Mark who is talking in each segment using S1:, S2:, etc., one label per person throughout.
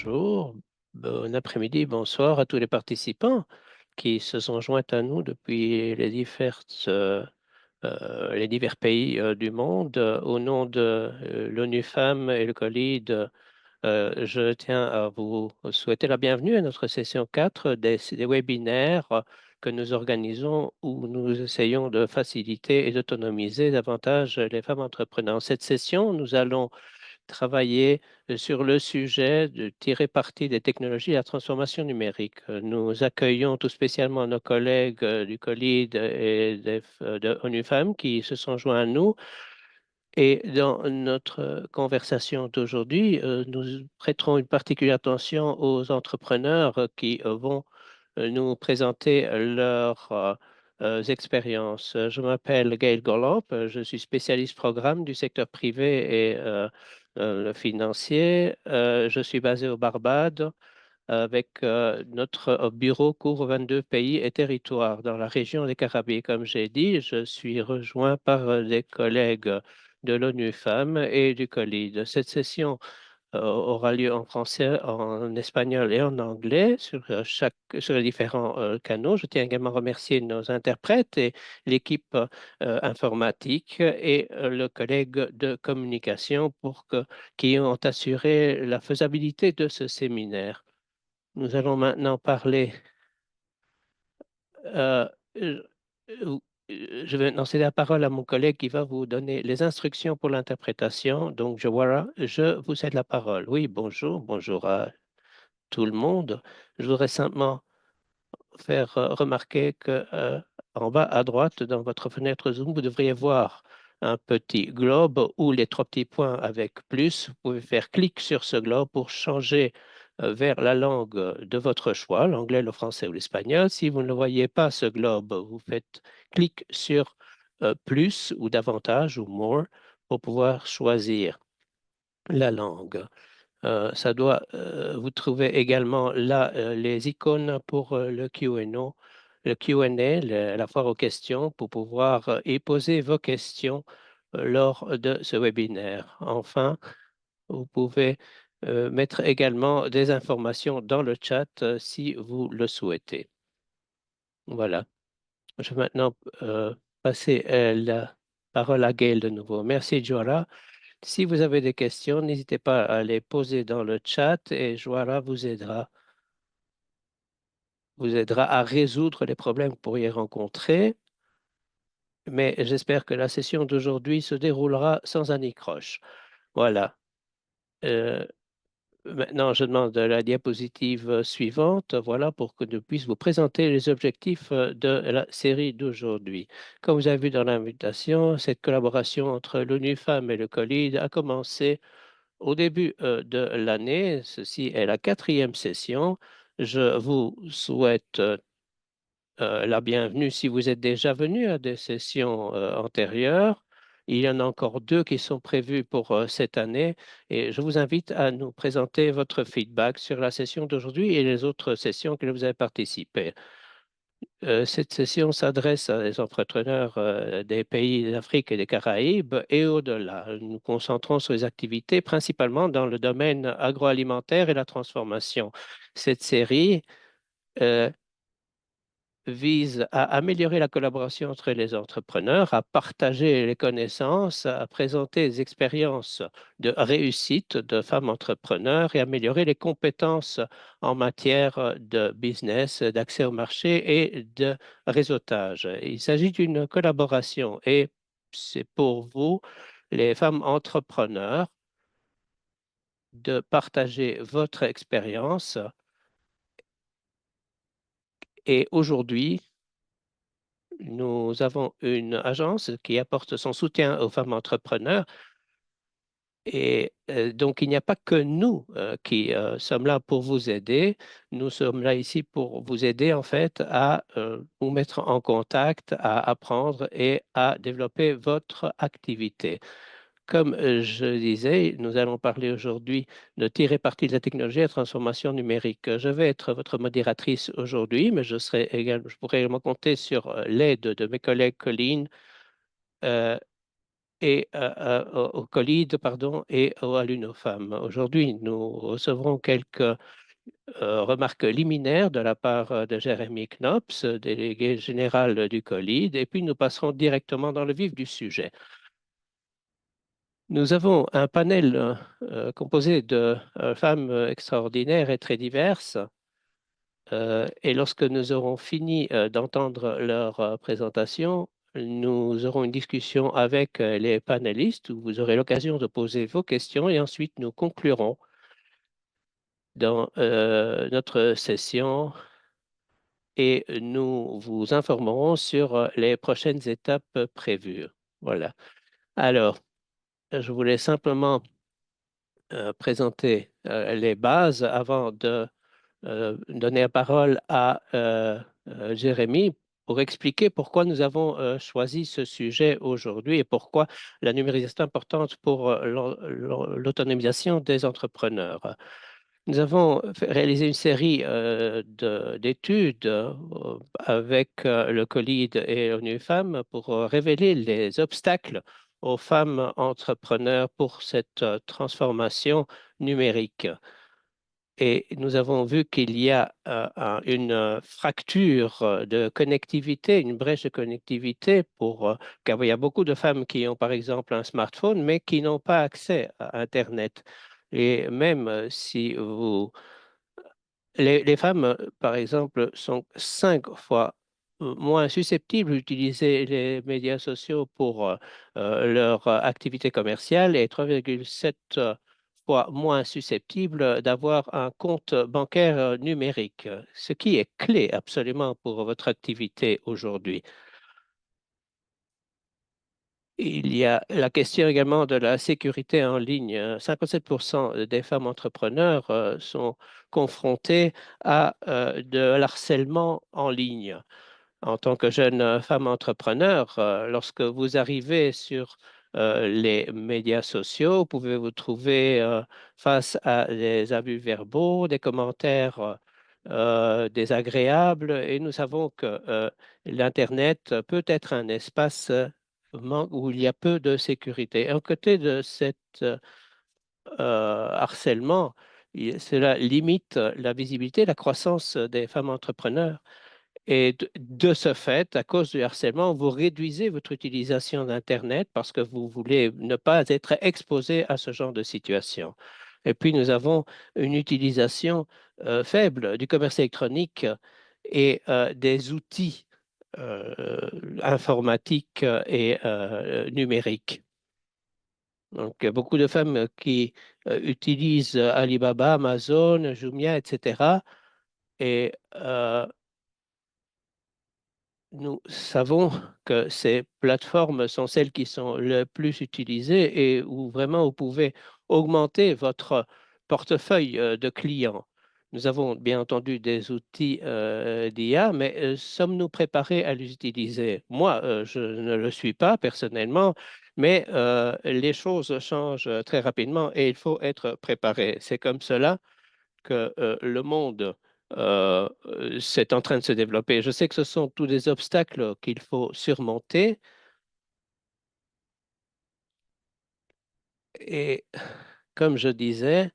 S1: bonjour, bon après-midi, bonsoir à tous les participants qui se sont joints à nous depuis les divers pays du monde. Au nom de l'ONU Femmes et le COLID, je tiens à vous souhaiter la bienvenue à notre session 4 des webinaires que nous organisons où nous essayons de faciliter et d'autonomiser davantage les femmes entrepreneurs. Dans cette session, nous allons travailler sur le sujet de tirer parti des technologies et la transformation numérique. Nous accueillons tout spécialement nos collègues du COLID et de ONU Femmes qui se sont joints à nous. Et dans notre conversation d'aujourd'hui, nous prêterons une particulière attention aux entrepreneurs qui vont nous présenter leurs expériences. Je m'appelle Gail Gollop, je suis spécialiste programme du secteur privé et le financier. Je suis basé au Barbade avec notre bureau couvre 22 pays et territoires dans la région des Caraïbes. Comme j'ai dit, je suis rejoint par des collègues de l'ONU Femmes et du COLID. Cette session aura lieu en français, en espagnol et en anglais sur les différents canaux. Je tiens également à remercier nos interprètes et l'équipe informatique et le collègue de communication qui ont assuré la faisabilité de ce séminaire. Nous allons maintenant parler. euh, euh, euh, je vais maintenant céder la parole à mon collègue qui va vous donner les instructions pour l'interprétation. Donc, Jawara, je vous cède la parole. Oui, bonjour, bonjour à tout le monde. Je voudrais simplement faire remarquer que en bas à droite, dans votre fenêtre Zoom, vous devriez voir un petit globe ou les trois petits points avec plus. Vous pouvez faire clic sur ce globe pour changer vers la langue de votre choix, l'anglais, le français ou l'espagnol. Si vous ne le voyez pas, ce globe, vous faites clic sur plus ou davantage ou more pour pouvoir choisir la langue. Vous trouvez également là les icônes pour le Q&A, la foire aux questions, pour pouvoir y poser vos questions lors de ce webinaire. Enfin, vous pouvez mettre également des informations dans le chat si vous le souhaitez. Voilà. Je vais maintenant passer la parole à Gail de nouveau. Merci, Joara. Si vous avez des questions, n'hésitez pas à les poser dans le chat et Joara vous aidera à résoudre les problèmes que vous pourriez rencontrer. Mais j'espère que la session d'aujourd'hui se déroulera sans anicroche. Voilà. Euh, Maintenant, je demande la diapositive suivante, voilà, pour que je puisse vous présenter les objectifs de la série d'aujourd'hui. Comme vous avez vu dans l'invitation, cette collaboration entre l'ONU Femmes et le COLID a commencé au début de l'année. Ceci est la quatrième session. Je vous souhaite la bienvenue si vous êtes déjà venu à des sessions antérieures. Il y en a encore deux qui sont prévues pour cette année et je vous invite à nous présenter votre feedback sur la session d'aujourd'hui et les autres sessions que vous avez participé. Cette session s'adresse à des entrepreneurs des pays d'Afrique et des Caraïbes et au-delà. Nous nous concentrons sur les activités principalement dans le domaine agroalimentaire et la transformation. Cette série euh, vise à améliorer la collaboration entre les entrepreneurs, à partager les connaissances, à présenter des expériences de réussite de femmes entrepreneurs et améliorer les compétences en matière de business, d'accès au marché et de réseautage. Il s'agit d'une collaboration et c'est pour vous, les femmes entrepreneurs, de partager votre expérience. Et aujourd'hui, nous avons une agence qui apporte son soutien aux femmes entrepreneurs et donc il n'y a pas que nous qui sommes là pour vous aider. Nous sommes là ici pour vous aider en fait à vous mettre en contact, à apprendre et à développer votre activité. Comme je disais, nous allons parler aujourd'hui de tirer parti de la technologie et la transformation numérique. Je vais être votre modératrice aujourd'hui, mais je pourrais également compter sur l'aide de mes collègues Colline, euh, et au Colide, pardon, et à l'UNOFAM. Aujourd'hui, nous recevrons quelques remarques liminaires de la part de Jérémy Knops, délégué général du Colide, et puis nous passerons directement dans le vif du sujet. Nous avons un panel composé de femmes extraordinaires et très diverses. Et lorsque nous aurons fini d'entendre leur présentation, nous aurons une discussion avec les panélistes où vous aurez l'occasion de poser vos questions et ensuite nous conclurons dans notre session et nous vous informerons sur les prochaines étapes prévues. Voilà. Alors, je voulais simplement présenter les bases avant de donner la parole à Jérémy pour expliquer pourquoi nous avons choisi ce sujet aujourd'hui et pourquoi la numérisation est importante pour l'autonomisation des entrepreneurs. Nous avons réalisé une série d'études avec le COLID et l'ONU Femmes pour révéler les obstacles aux femmes entrepreneurs pour cette transformation numérique. Et nous avons vu qu'il y a une fracture de connectivité, une brèche de connectivité car il y a beaucoup de femmes qui ont par exemple un smartphone, mais qui n'ont pas accès à Internet. Et même si vous les femmes, par exemple, sont 5 fois moins susceptibles d'utiliser les médias sociaux pour leur activité commerciale et 3,7 fois moins susceptibles d'avoir un compte bancaire numérique, ce qui est clé absolument pour votre activité aujourd'hui. Il y a la question également de la sécurité en ligne. 57% des femmes entrepreneurs sont confrontées à de harcèlement en ligne. En tant que jeune femme entrepreneur, lorsque vous arrivez sur les médias sociaux, vous pouvez vous trouver face à des abus verbaux, des commentaires désagréables, et nous savons que l'Internet peut être un espace où il y a peu de sécurité. À côté de cet harcèlement, cela limite la visibilité, la croissance des femmes entrepreneurs. Et de ce fait, à cause du harcèlement, vous réduisez votre utilisation d'Internet parce que vous voulez ne pas être exposé à ce genre de situation. Et puis, nous avons une utilisation faible du commerce électronique et des outils informatiques et numériques. Donc, il y a beaucoup de femmes qui utilisent Alibaba, Amazon, Jumia, etc. Et nous savons que ces plateformes sont celles qui sont le plus utilisées et où vraiment vous pouvez augmenter votre portefeuille de clients. Nous avons bien entendu des outils d'IA, mais sommes-nous préparés à les utiliser? Moi, je ne le suis pas personnellement, mais les choses changent très rapidement et il faut être préparé. C'est comme cela que le monde c'est en train de se développer. Je sais que ce sont tous des obstacles qu'il faut surmonter et comme je disais,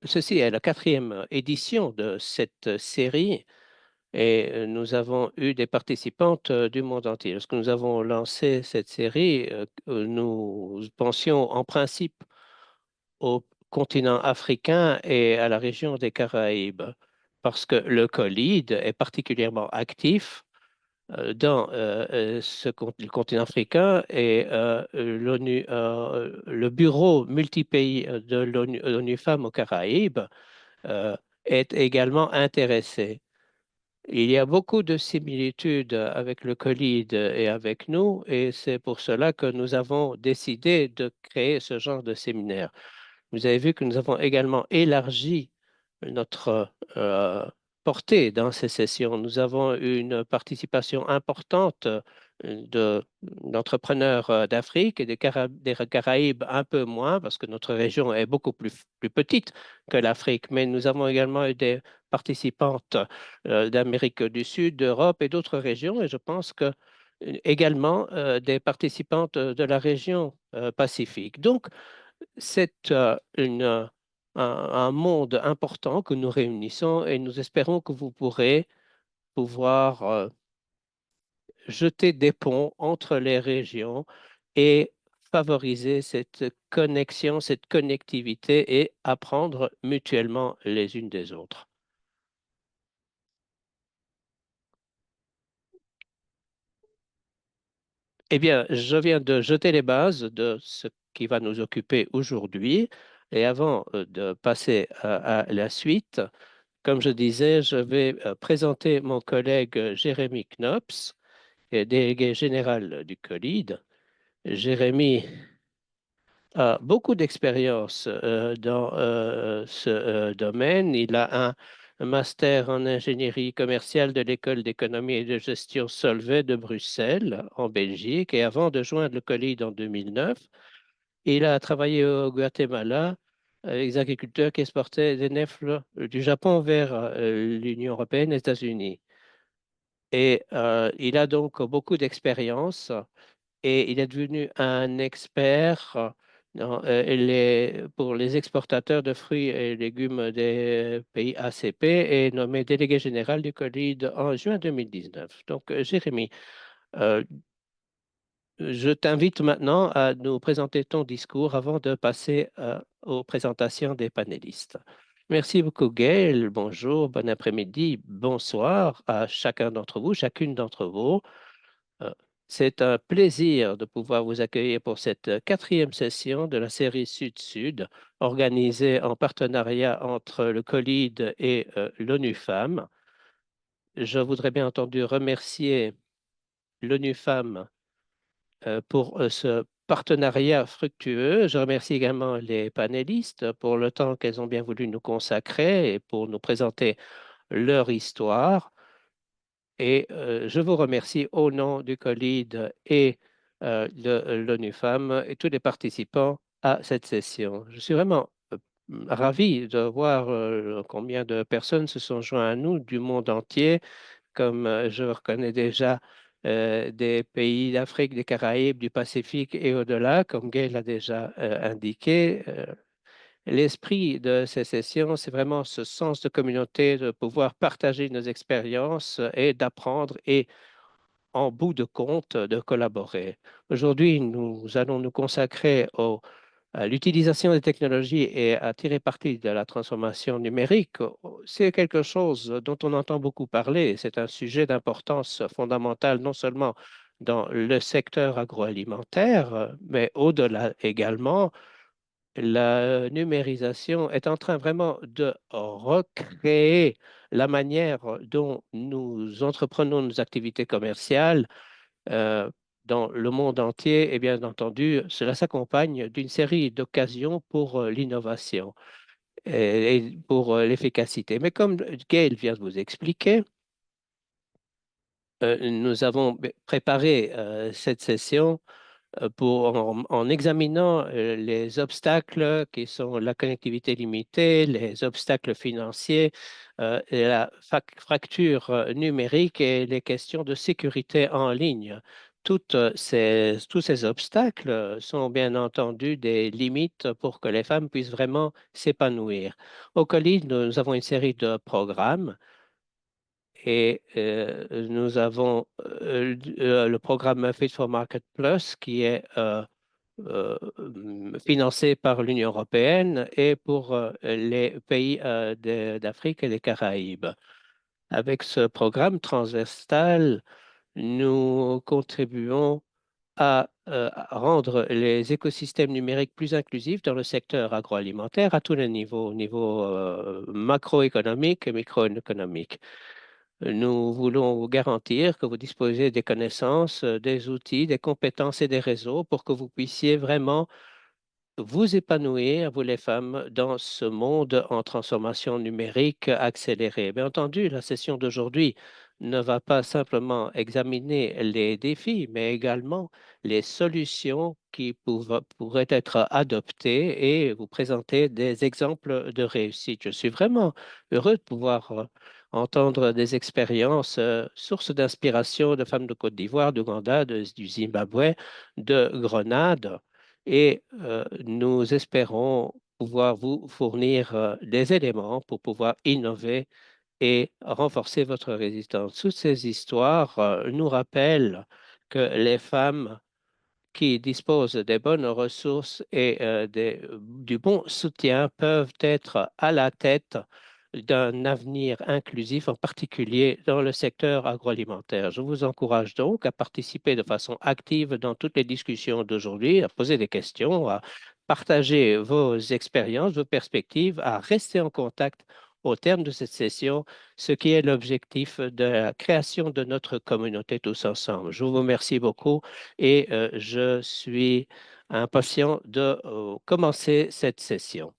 S1: ceci est la quatrième édition de cette série et nous avons eu des participantes du monde entier. Lorsque nous avons lancé cette série, nous pensions en principe au continent africain et à la région des Caraïbes parce que le COLID est particulièrement actif dans le continent africain et l'ONU, le bureau multipays de l'ONU Femmes aux Caraïbes est également intéressé. Il y a beaucoup de similitudes avec le COLID et avec nous, et c'est pour cela que nous avons décidé de créer ce genre de séminaire. Vous avez vu que nous avons également élargi notre portée dans ces sessions. Nous avons une participation importante d'entrepreneurs d'Afrique et des Caraïbes un peu moins, parce que notre région est beaucoup plus petite que l'Afrique, mais nous avons également eu des participantes d'Amérique du Sud, d'Europe et d'autres régions, et je pense que également des participantes de la région Pacifique. Donc, c'est un monde important que nous réunissons et nous espérons que vous pourrez pouvoir jeter des ponts entre les régions et favoriser cette connexion, cette connectivité et apprendre mutuellement les unes des autres. Eh bien, je viens de jeter les bases de ce qui va nous occuper aujourd'hui. Et avant de passer à la suite, comme je disais, je vais présenter mon collègue Jérémy Knops, qui est délégué général du COLID. Jérémy a beaucoup d'expérience dans ce domaine. Il a un master en ingénierie commerciale de l'École d'économie et de gestion Solvay de Bruxelles, en Belgique. Et avant de joindre le COLID en 2009, il a travaillé au Guatemala avec des agriculteurs qui exportaient des nèfles du Japon vers l'Union européenne et les États-Unis. Et il a donc beaucoup d'expérience et il est devenu un expert pour les exportateurs de fruits et légumes des pays ACP et nommé délégué général du COLID en juin 2019. Donc, Jérémy, euh, je t'invite maintenant à nous présenter ton discours avant de passer aux présentations des panélistes. Merci beaucoup, Gaël. Bonjour, bon après-midi, bonsoir à chacun d'entre vous, chacune d'entre vous. Euh, C'est un plaisir de pouvoir vous accueillir pour cette quatrième session de la série Sud-Sud, organisée en partenariat entre le COLID et l'ONU Femmes. Je voudrais bien entendu remercier l'ONU Femmes pour ce partenariat fructueux. Je remercie également les panélistes pour le temps qu'elles ont bien voulu nous consacrer et pour nous présenter leur histoire. Et je vous remercie au nom du COLID et de l'ONU Femmes et tous les participants à cette session. Je suis vraiment ravi de voir combien de personnes se sont joints à nous du monde entier, comme je reconnais déjà des pays d'Afrique, des Caraïbes, du Pacifique et au-delà, comme Gail l'a déjà indiqué. L'esprit de ces sessions, c'est vraiment ce sens de communauté, de pouvoir partager nos expériences et d'apprendre et, en bout de compte, de collaborer. Aujourd'hui, nous allons nous consacrer à l'utilisation des technologies et à tirer parti de la transformation numérique. C'est quelque chose dont on entend beaucoup parler. C'est un sujet d'importance fondamentale, non seulement dans le secteur agroalimentaire, mais au-delà également. La numérisation est en train vraiment de recréer la manière dont nous entreprenons nos activités commerciales euh, dans le monde entier. Et bien entendu, cela s'accompagne d'une série d'occasions pour l'innovation et pour l'efficacité. Mais comme Gail vient de vous expliquer, nous avons préparé cette session en examinant les obstacles qui sont la connectivité limitée, les obstacles financiers, et la fracture numérique et les questions de sécurité en ligne. Tous ces obstacles sont bien entendu des limites pour que les femmes puissent vraiment s'épanouir. Au COLID, nous avons une série de programmes et nous avons le programme Fit for Market Plus qui est financé par l'Union européenne et pour les pays d'Afrique et des Caraïbes. Avec ce programme transversal, nous contribuons à rendre les écosystèmes numériques plus inclusifs dans le secteur agroalimentaire à tous les niveaux, au niveau macroéconomique et microéconomique. Nous voulons vous garantir que vous disposez des connaissances, des outils, des compétences et des réseaux pour que vous puissiez vraiment vous épanouir, vous les femmes, dans ce monde en transformation numérique accélérée. Bien entendu, la session d'aujourd'hui ne va pas simplement examiner les défis, mais également les solutions qui pourraient être adoptées et vous présenter des exemples de réussite. Je suis vraiment heureux de pouvoir entendre des expériences, sources d'inspiration de femmes de Côte d'Ivoire, d'Ouganda, du Zimbabwe, de Grenade et nous espérons pouvoir vous fournir des éléments pour pouvoir innover et renforcer votre résistance. Toutes ces histoires nous rappellent que les femmes qui disposent des bonnes ressources et du bon soutien peuvent être à la tête d'un avenir inclusif, en particulier dans le secteur agroalimentaire. Je vous encourage donc à participer de façon active dans toutes les discussions d'aujourd'hui, à poser des questions, à partager vos expériences, vos perspectives, à rester en contact au terme de cette session, ce qui est l'objectif de la création de notre communauté tous ensemble. Je vous remercie beaucoup et je suis impatient de commencer cette session.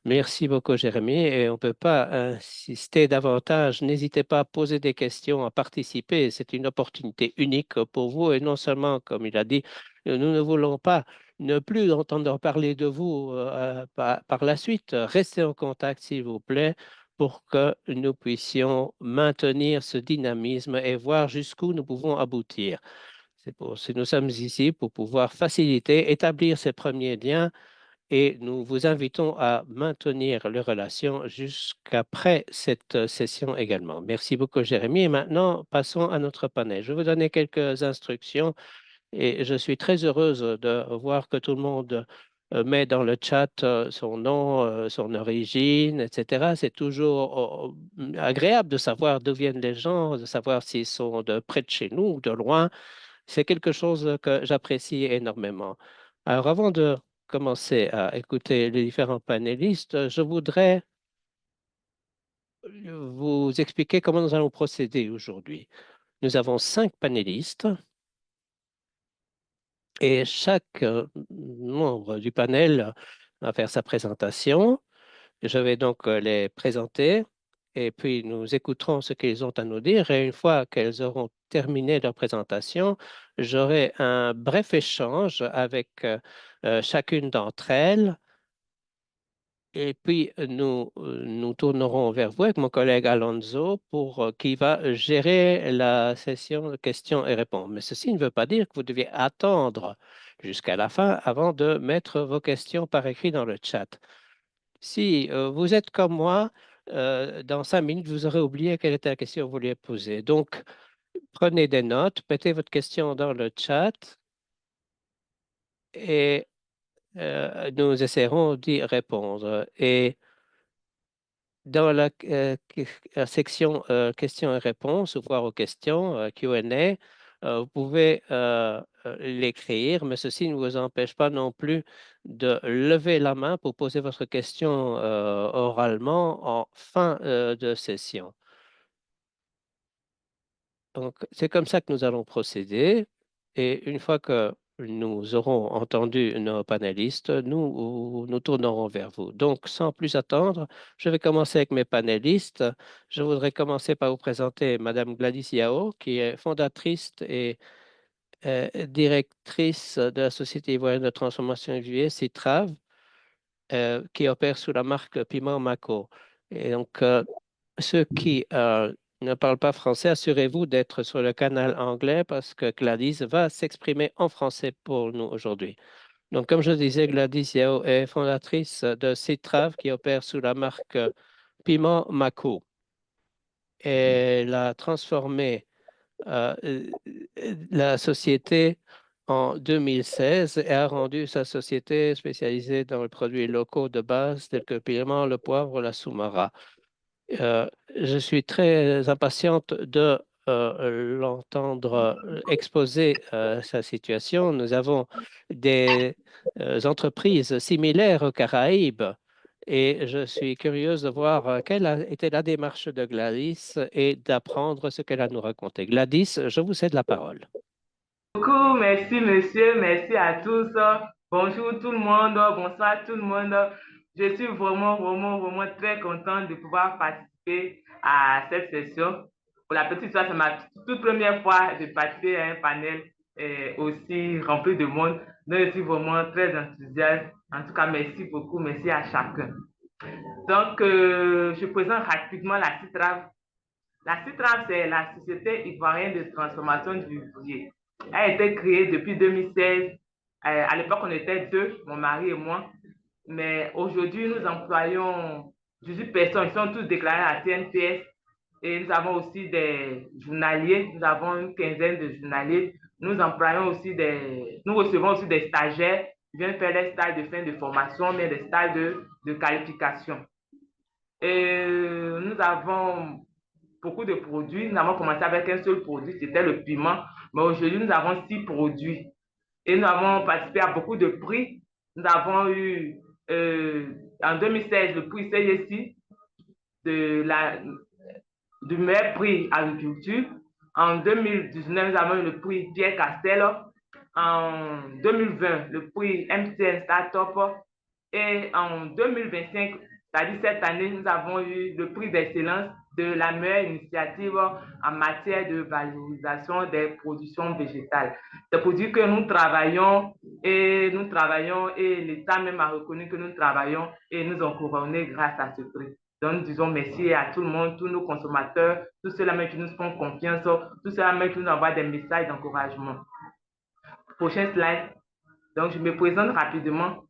S1: Merci beaucoup, Jérémy. Et on ne peut pas insister davantage. N'hésitez pas à poser des questions, à participer. C'est une opportunité unique pour vous. Et non seulement, comme il a dit, nous ne voulons pas ne plus entendre parler de vous par la suite. Restez en contact, s'il vous plaît, pour que nous puissions maintenir ce dynamisme et voir jusqu'où nous pouvons aboutir. Nous sommes ici pour pouvoir faciliter, établir ces premiers liens et nous vous invitons à maintenir les relations jusqu'après cette session également. Merci beaucoup, Jérémy. Et maintenant, passons à notre panel. Je vais vous donner quelques instructions et je suis très heureuse de voir que tout le monde met dans le chat son nom, son origine, etc. C'est toujours agréable de savoir d'où viennent les gens, de savoir s'ils sont de près de chez nous ou de loin. C'est quelque chose que j'apprécie énormément. Alors, avant de commencer à écouter les différents panélistes, je voudrais vous expliquer comment nous allons procéder aujourd'hui. Nous avons 5 panélistes et chaque membre du panel va faire sa présentation. Je vais donc les présenter et puis nous écouterons ce qu'ils ont à nous dire. Et une fois qu'elles auront terminé leur présentation, j'aurai un bref échange avec chacune d'entre elles. Et puis nous tournerons vers vous avec mon collègue Alonso pour qui va gérer la session de questions et réponses. Mais ceci ne veut pas dire que vous devez attendre jusqu'à la fin avant de mettre vos questions par écrit dans le chat. Si vous êtes comme moi, dans 5 minutes, vous aurez oublié quelle était la question que vous vouliez poser. Donc, prenez des notes, mettez votre question dans le chat et nous essaierons d'y répondre. Et dans la section questions et réponses, ou voir aux questions, Q&A, vous pouvez l'écrire, mais ceci ne vous empêche pas non plus de lever la main pour poser votre question oralement en fin de session. Donc, c'est comme ça que nous allons procéder. Et une fois que nous aurons entendu nos panélistes, nous tournerons vers vous. Donc, sans plus attendre, je vais commencer avec mes panélistes. Je voudrais commencer par vous présenter Madame Gladys Yao, qui est fondatrice et directrice de la Société ivoirienne de transformation évoluée, CITRAV, qui opère sous la marque Piment Mako. Et donc, ceux qui ne parlent pas français, assurez-vous d'être sur le canal anglais parce que Gladys va s'exprimer en français pour nous aujourd'hui. Donc, comme je disais, Gladys Yao est fondatrice de Citrave qui opère sous la marque Piment Mako. Elle a transformé euh, la société en 2016 et a rendu sa société spécialisée dans les produits locaux de base tels que le piment, le poivre, la soumara. Je suis très impatiente de l'entendre exposer sa situation. Nous avons des entreprises similaires aux Caraïbes et je suis curieuse de voir quelle a été la démarche de Gladys et d'apprendre ce qu'elle a à nous raconter. Gladys, je vous cède la parole.
S2: Beaucoup, merci monsieur, merci à tous. Bonjour tout le monde, bonsoir tout le monde. Je suis vraiment très contente de pouvoir participer à cette session. Pour la petite histoire, c'est ma toute première fois de participer à un panel aussi rempli de monde. Donc, je suis vraiment très enthousiaste. En tout cas, merci beaucoup, merci à chacun. Donc, je présente rapidement la CITRAV. La CITRAV, c'est la Société ivoirienne de transformation du courrier. Elle a été créée depuis 2016. À l'époque, on était deux, mon mari et moi. Mais aujourd'hui, nous employons 18 personnes. Ils sont tous déclarés à TNPS. Et nous avons aussi des journaliers. Nous avons une quinzaine de journaliers. Nous recevons aussi des stagiaires qui viennent faire des stages de fin de formation, mais des stages de qualification. Et nous avons beaucoup de produits. Nous avons commencé avec un seul produit, c'était le piment. Mais aujourd'hui, nous avons 6 produits. Et nous avons participé à beaucoup de prix. Nous avons eu en 2016 le prix CISI du meilleur prix agriculture. En 2019, nous avons eu le prix Pierre Castel. En 2020, le prix MTN Startup. Et en 2025, c'est-à-dire cette année, nous avons eu le prix d'excellence de la meilleure initiative en matière de valorisation des productions végétales. C'est pour dire que nous travaillons et l'État même a reconnu que nous travaillons et nous avons couronné grâce à ce prix. Donc, nous disons merci à tout le monde, tous nos consommateurs, tous ceux-là même qui nous font confiance, tous ceux-là même qui nous envoient des messages d'encouragement. Prochain slide. Donc, je me présente rapidement.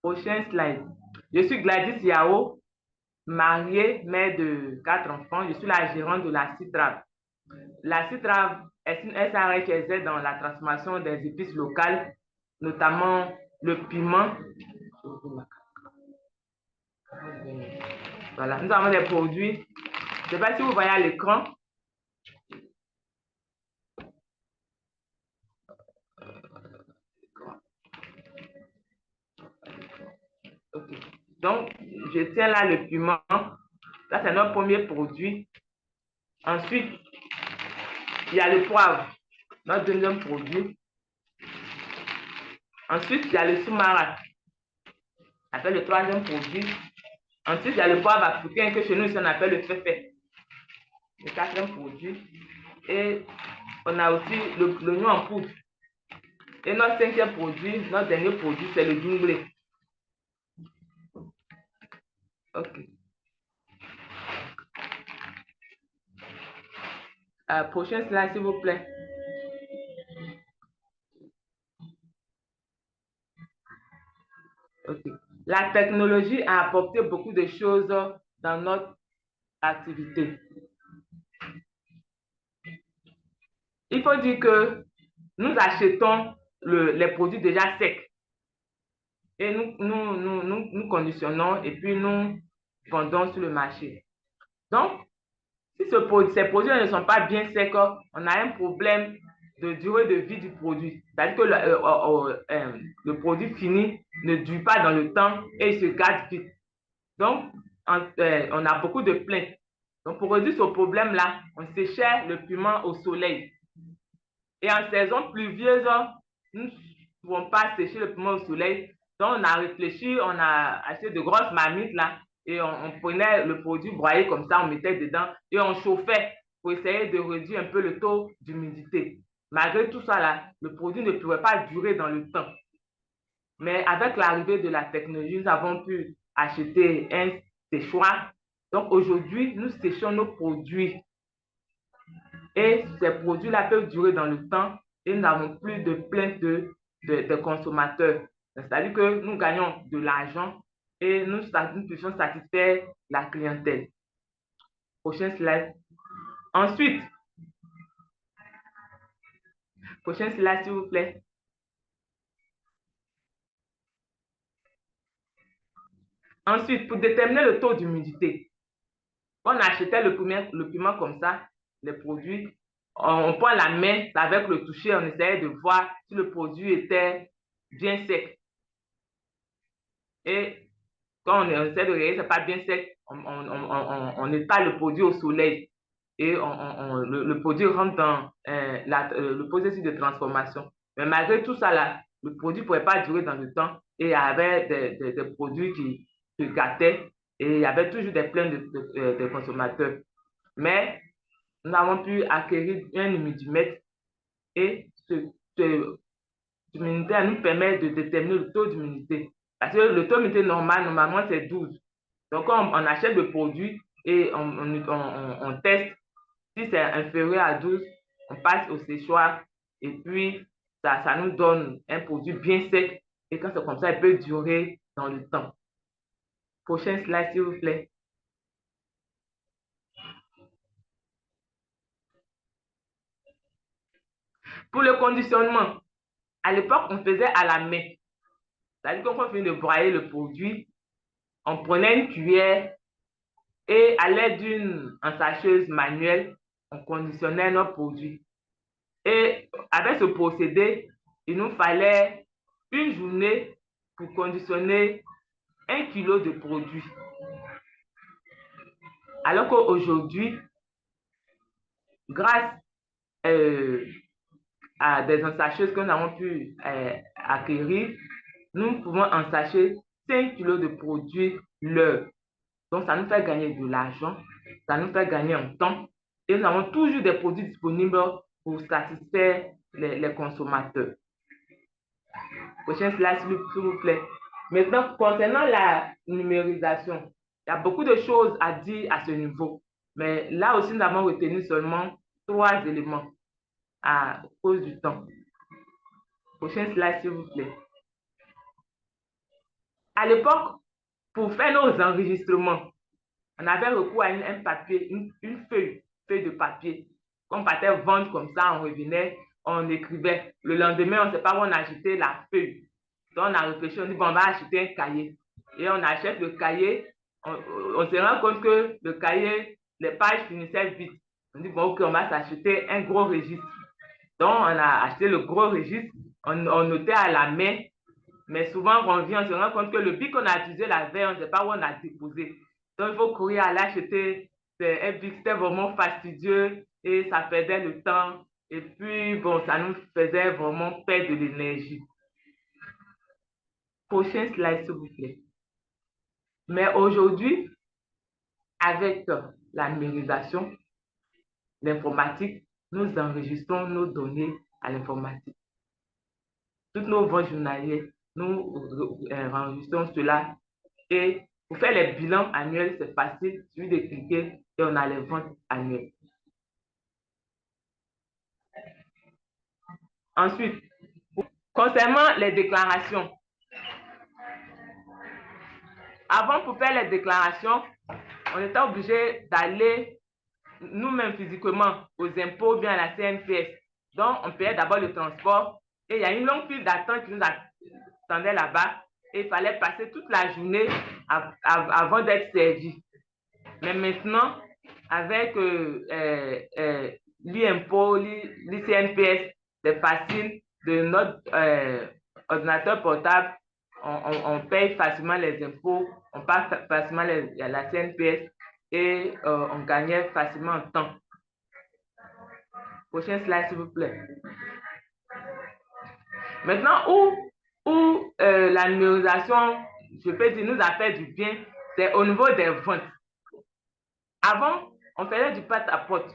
S2: Prochain slide. Je suis Gladys Yao, mariée, mère de 4 enfants. Je suis la gérante de la CITRAV. La CITRAV est une SARL qui aide dans la transformation des épices locales, notamment le piment. Voilà, nous avons des produits. Je ne sais pas si vous voyez à l'écran. Okay. Donc, je tiens là le piment. Là, c'est notre premier produit. Ensuite, il y a le poivre, notre deuxième produit. Ensuite, il y a le soumara, appelle le troisième produit. Ensuite, il y a le poivre africain que chez nous, on appelle le féfé, le quatrième produit. Et on a aussi l'oignon en poudre. Et notre cinquième produit, notre dernier produit, c'est le doublé. OK. Prochain slide, s'il vous plaît. Okay. La technologie a apporté beaucoup de choses dans notre activité. Il faut dire que nous achetons les produits déjà secs et nous conditionnons et puis nous vendons sur le marché. Donc, si ces produits ne sont pas bien secs, on a un problème de durée de vie du produit. C'est-à-dire que le produit fini ne dure pas dans le temps et il se gâte vite. Donc, on a beaucoup de plaintes. Donc, pour réduire ce problème-là, on séchait le piment au soleil. Et en saison pluvieuse, nous ne pouvons pas sécher le piment au soleil. Donc, on a réfléchi, on a acheté de grosses marmites là et on prenait le produit broyé comme ça, on mettait dedans et on chauffait pour essayer de réduire un peu le taux d'humidité. Malgré tout ça là, le produit ne pouvait pas durer dans le temps. Mais avec l'arrivée de la technologie, nous avons pu acheter un séchoir. Donc aujourd'hui, nous séchons nos produits. Et ces produits-là peuvent durer dans le temps et nous n'avons plus de plaintes de consommateurs. C'est-à-dire que nous gagnons de l'argent et nous puissions satisfaire la clientèle. Prochain slide. Ensuite, prochain slide, s'il vous plaît. Ensuite, pour déterminer le taux d'humidité, on achetait le piment comme ça, les produits, on prend la main avec le toucher, on essayait de voir si le produit était bien sec. Et quand on essaie de regarder, c'est pas bien sec, on étale le produit au soleil et le produit rentre dans le processus de transformation. Mais malgré tout ça là, le produit ne pouvait pas durer dans le temps et il y avait des produits qui se gâtaient et il y avait toujours des plaintes de consommateurs. Mais nous avons pu acquérir un humidimètre et ce humidité nous permet de déterminer le taux d'humidité. Parce que le taux d'humidité normal, normalement, c'est 12. Donc, on achète le produit et on teste. Si c'est inférieur à 12, on passe au séchoir et puis ça nous donne un produit bien sec. Et quand c'est comme ça, il peut durer dans le temps. Prochain slide, s'il vous plaît. Pour le conditionnement, à l'époque, on faisait à la main. C'est-à-dire qu'on finit de broyer le produit, on prenait une cuillère et à l'aide d'une ensacheuse manuelle, on conditionnait notre produit. Et avec ce procédé, il nous fallait une journée pour conditionner 1 kilo de produit. Alors qu'aujourd'hui, grâce à des ensacheuses que nous avons pu acquérir, nous pouvons ensacher 5 kilos de produits l'heure. Donc, ça nous fait gagner de l'argent, ça nous fait gagner en temps et nous avons toujours des produits disponibles pour satisfaire les consommateurs. Prochain slide, s'il vous plaît. Maintenant, concernant la numérisation, il y a beaucoup de choses à dire à ce niveau. Mais là aussi, nous avons retenu seulement 3 éléments à cause du temps. Prochain slide, s'il vous plaît. À l'époque, pour faire nos enregistrements, on avait recours à un papier, une feuille de papier. On partait vendre comme ça, on revenait, on écrivait. Le lendemain, on ne sait pas où on a acheté la feuille. Donc, on a réfléchi, on dit, bon, on va acheter un cahier. Et on achète le cahier, on se rend compte que le cahier, les pages finissaient vite. On dit, bon, ok, on va s'acheter un gros registre. Donc, on a acheté le gros registre, on notait à la main. Mais souvent, on revient, on se rend compte que le bic qu'on a utilisé la veille, on ne sait pas où on a déposé. Donc, il faut courir à l'acheter. Un bic, c'était vraiment fastidieux et ça perdait le temps. Et puis, bon, ça nous faisait vraiment perdre de l'énergie. Prochain slide, s'il vous plaît. Mais aujourd'hui, avec la numérisation, l'informatique, nous enregistrons nos données à l'informatique. Toutes nos ventes journalières, nous enregistrons cela. Et pour faire les bilans annuels, c'est facile. Il suffit de cliquer et on a les ventes annuelles. Ensuite, concernant les déclarations. Avant, pour faire les déclarations, on était obligé d'aller nous-mêmes physiquement aux impôts, bien à la CNPS. Donc, on payait d'abord le transport et il y a une longue file d'attente qui nous attendait là-bas et il fallait passer toute la journée avant d'être servi. Mais maintenant, avec l'IMPO, l'ICNPS, c'est facile, de notre ordinateur portable, on paye facilement les impôts, on passe facilement à la CNPS et on gagnait facilement en temps. Prochain slide, s'il vous plaît. Maintenant, où la numérisation, je peux dire, nous a fait du bien, c'est au niveau des ventes. Avant, on faisait du porte-à-porte.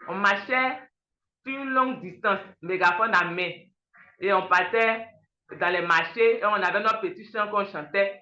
S2: On marchait sur une longue distance, mégaphone à main. Et on partait dans les marchés et on avait notre petit chant qu'on chantait.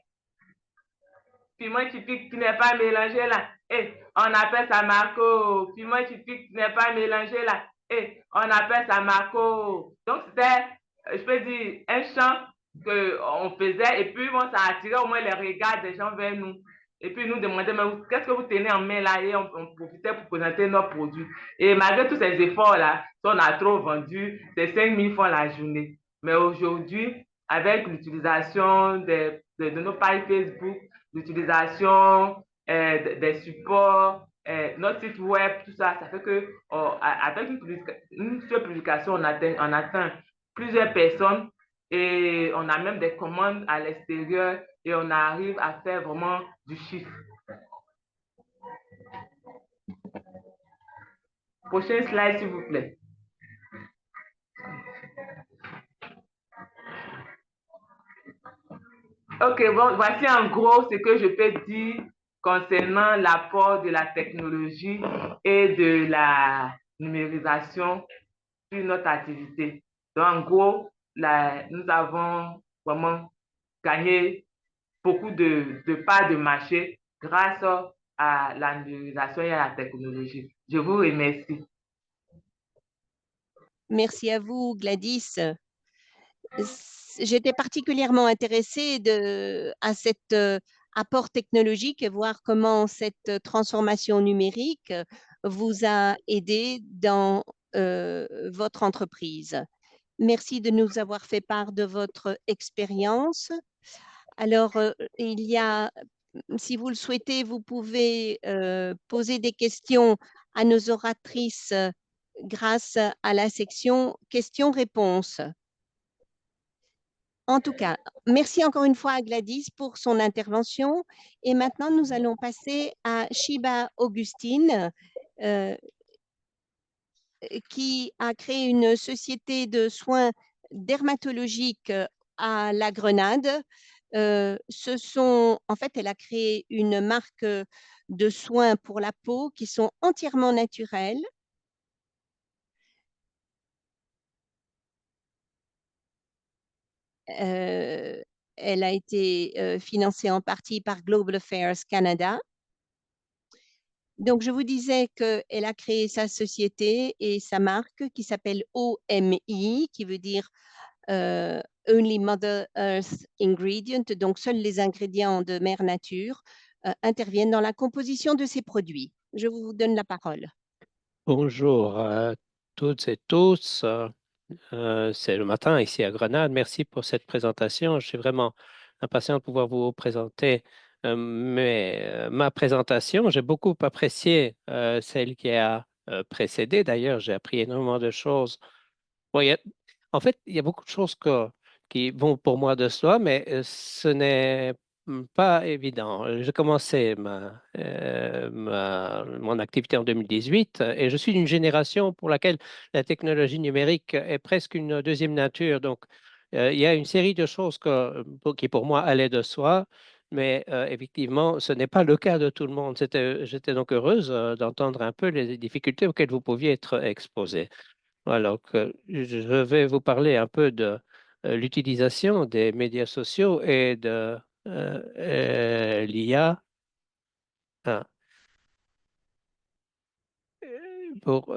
S2: Piment typique qui n'est pas mélangé là. Et on appelle ça Marco. Piment typique qui n'est pas mélangé là. Et on appelle ça Marco. Donc c'était, je peux dire, un chant qu'on faisait et puis bon, ça attirait au moins les regards des gens vers nous. Et puis ils nous demandaient, mais qu'est-ce que vous tenez en main là? Et on profitait pour présenter nos produits. Et malgré tous ces efforts-là, si on a trop vendu, c'est 5 000 francs la journée. Mais aujourd'hui, avec l'utilisation de nos pages Facebook, l'utilisation des supports, notre site web, tout ça, ça fait que avec une seule publication, on atteint plusieurs personnes et on a même des commandes à l'extérieur et on arrive à faire vraiment du chiffre. Prochain slide, s'il vous plaît. Ok, bon, voici en gros ce que je peux dire concernant l'apport de la technologie et de la numérisation sur notre activité. Donc, en gros, nous avons vraiment gagné beaucoup de parts de marché grâce à la numérisation et à la technologie. Je vous remercie.
S3: Merci à vous, Gladys. J'étais particulièrement intéressée à cet apport technologique et voir comment cette transformation numérique vous a aidé dans votre entreprise. Merci de nous avoir fait part de votre expérience. Alors, si vous le souhaitez, vous pouvez poser des questions à nos oratrices grâce à la section questions-réponses. En tout cas, merci encore une fois à Gladys pour son intervention. Et maintenant, nous allons passer à Shiba Augustine, euh, qui a créé une société de soins dermatologiques à La Grenade. En fait, elle a créé une marque de soins pour la peau qui sont entièrement naturels. Elle a été financée en partie par Global Affairs Canada. Donc, je vous disais qu'elle a créé sa société et sa marque qui s'appelle OMI, qui veut dire Only Mother Earth Ingredient. Donc, seuls les ingrédients de Mère Nature interviennent dans la composition de ces produits. Je vous donne la parole.
S1: Bonjour à toutes et tous. C'est le matin ici à Grenade. Merci pour cette présentation. Je suis vraiment impatient de pouvoir vous présenter ma présentation. J'ai beaucoup apprécié celle qui a précédé. D'ailleurs, j'ai appris énormément de choses. Bon, en fait, il y a beaucoup de choses qui vont pour moi de soi, mais ce n'est pas évident. J'ai commencé mon activité en 2018 et je suis d'une génération pour laquelle la technologie numérique est presque une deuxième nature. Donc, il y a une série de choses qui pour moi allaient de soi, mais effectivement, ce n'est pas le cas de tout le monde. J'étais donc heureuse d'entendre un peu les difficultés auxquelles vous pouviez être exposé. Alors que je vais vous parler un peu de l'utilisation des médias sociaux et de l'IA pour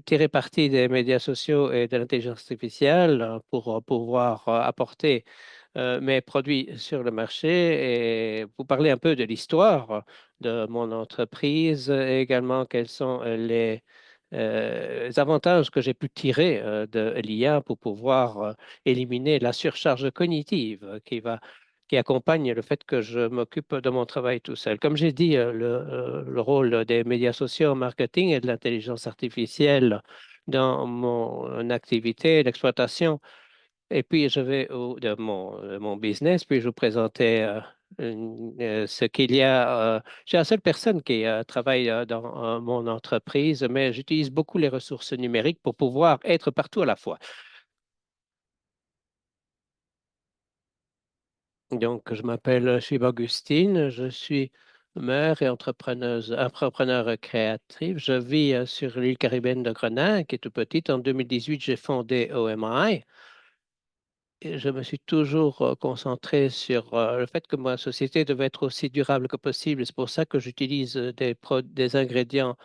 S1: tirer parti des médias sociaux et de l'intelligence artificielle pour pouvoir apporter mes produits sur le marché et vous parler un peu de l'histoire de mon entreprise et également quels sont les avantages que j'ai pu tirer de l'IA pour pouvoir éliminer la surcharge cognitive qui accompagne le fait que je m'occupe de mon travail tout seul. Comme j'ai dit, le rôle des médias sociaux en marketing et de l'intelligence artificielle dans mon activité d'exploitation et puis, je vais de mon business, puis je vous présentais ce qu'il y a. Je suis la seule personne qui travaille dans mon entreprise, mais j'utilise beaucoup les ressources numériques pour pouvoir être partout à la fois. Donc, je m'appelle Shiv Augustine, je suis mère et entrepreneur créative. Je vis sur l'île caribéenne de Grenade, qui est toute petite. En 2018, j'ai fondé OMI. Et je me suis toujours concentré sur le fait que ma société devait être aussi durable que possible. C'est pour ça que j'utilise des ingrédients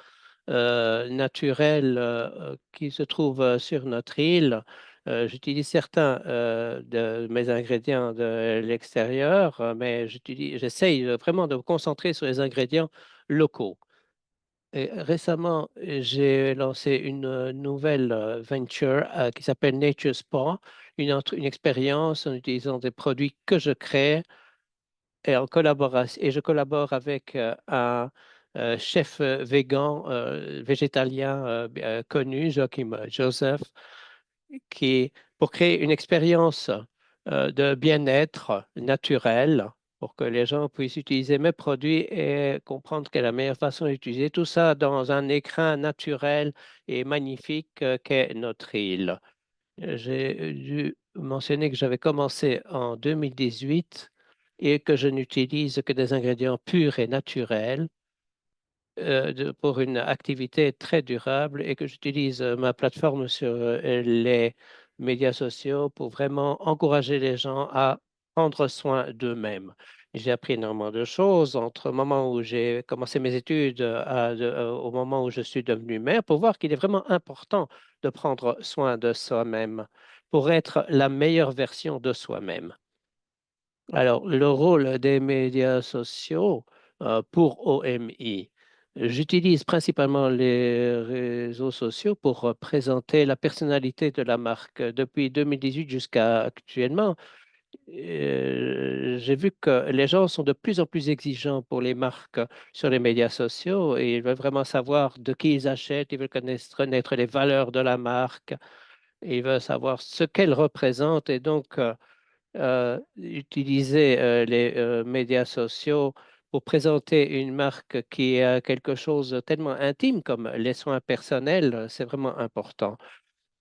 S1: naturels qui se trouvent sur notre île. J'utilise certains de mes ingrédients de l'extérieur, mais j'essaye vraiment de me concentrer sur les ingrédients locaux. Et récemment, j'ai lancé une nouvelle venture qui s'appelle Nature Spa, une expérience en utilisant des produits que je crée et en collaboration. Et je collabore avec un chef végan, végétalien connu, Joachim Joseph, pour créer une expérience de bien-être naturel pour que les gens puissent utiliser mes produits et comprendre quelle est la meilleure façon d'utiliser tout ça dans un écrin naturel et magnifique qu'est notre île. J'ai dû mentionné que j'avais commencé en 2018 et que je n'utilise que des ingrédients purs et naturels pour une activité très durable et que j'utilise ma plateforme sur les médias sociaux pour vraiment encourager les gens à prendre soin d'eux-mêmes. J'ai appris énormément de choses entre le moment où j'ai commencé mes études au moment où je suis devenu mère pour voir qu'il est vraiment important de prendre soin de soi-même pour être la meilleure version de soi-même. Alors, le rôle des médias sociaux pour OMI. J'utilise principalement les réseaux sociaux pour présenter la personnalité de la marque. Depuis 2018 jusqu'à actuellement, j'ai vu que les gens sont de plus en plus exigeants pour les marques sur les médias sociaux et ils veulent vraiment savoir de qui ils achètent, ils veulent connaître les valeurs de la marque, ils veulent savoir ce qu'elle représente et donc utiliser les médias sociaux pour présenter une marque qui a quelque chose de tellement intime comme les soins personnels, c'est vraiment important.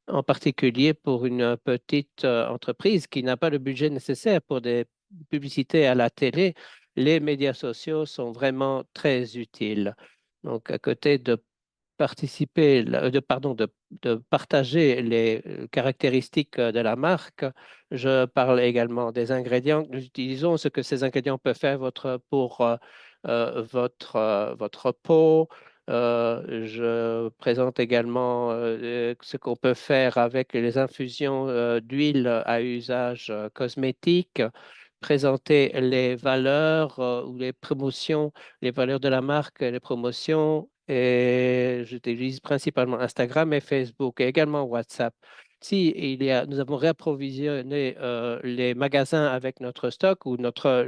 S1: En particulier pour une petite entreprise qui n'a pas le budget nécessaire pour des publicités à la télé, les médias sociaux sont vraiment très utiles. Donc, à côté de participer, de partager les caractéristiques de la marque. Je parle également des ingrédients que nous utilisons, ce que ces ingrédients peuvent faire pour votre peau. Je présente également ce qu'on peut faire avec les infusions d'huile à usage cosmétique, présenter les valeurs ou les promotions, les valeurs de la marque, les promotions. Et j'utilise principalement Instagram et Facebook et également WhatsApp. Si nous avons réapprovisionné les magasins avec notre stock ou notre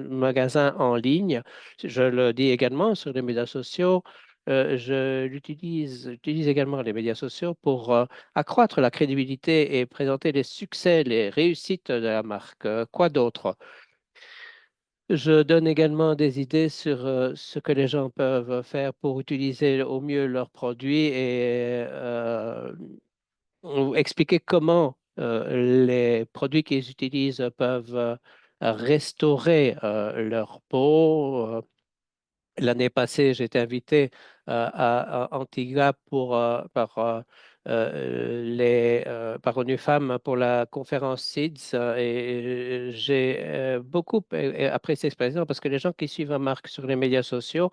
S1: magasin en ligne, je le dis également sur les médias sociaux. J'utilise également les médias sociaux pour accroître la crédibilité et présenter les succès, les réussites de la marque. Quoi d'autre? Je donne également des idées sur ce que les gens peuvent faire pour utiliser au mieux leurs produits et ou expliquer comment les produits qu'ils utilisent peuvent restaurer leur peau. L'année passée, j'ai été invité à Antigua par ONU Femmes pour la conférence SIDS et j'ai beaucoup apprécié cette expérience parce que les gens qui suivent Marc sur les médias sociaux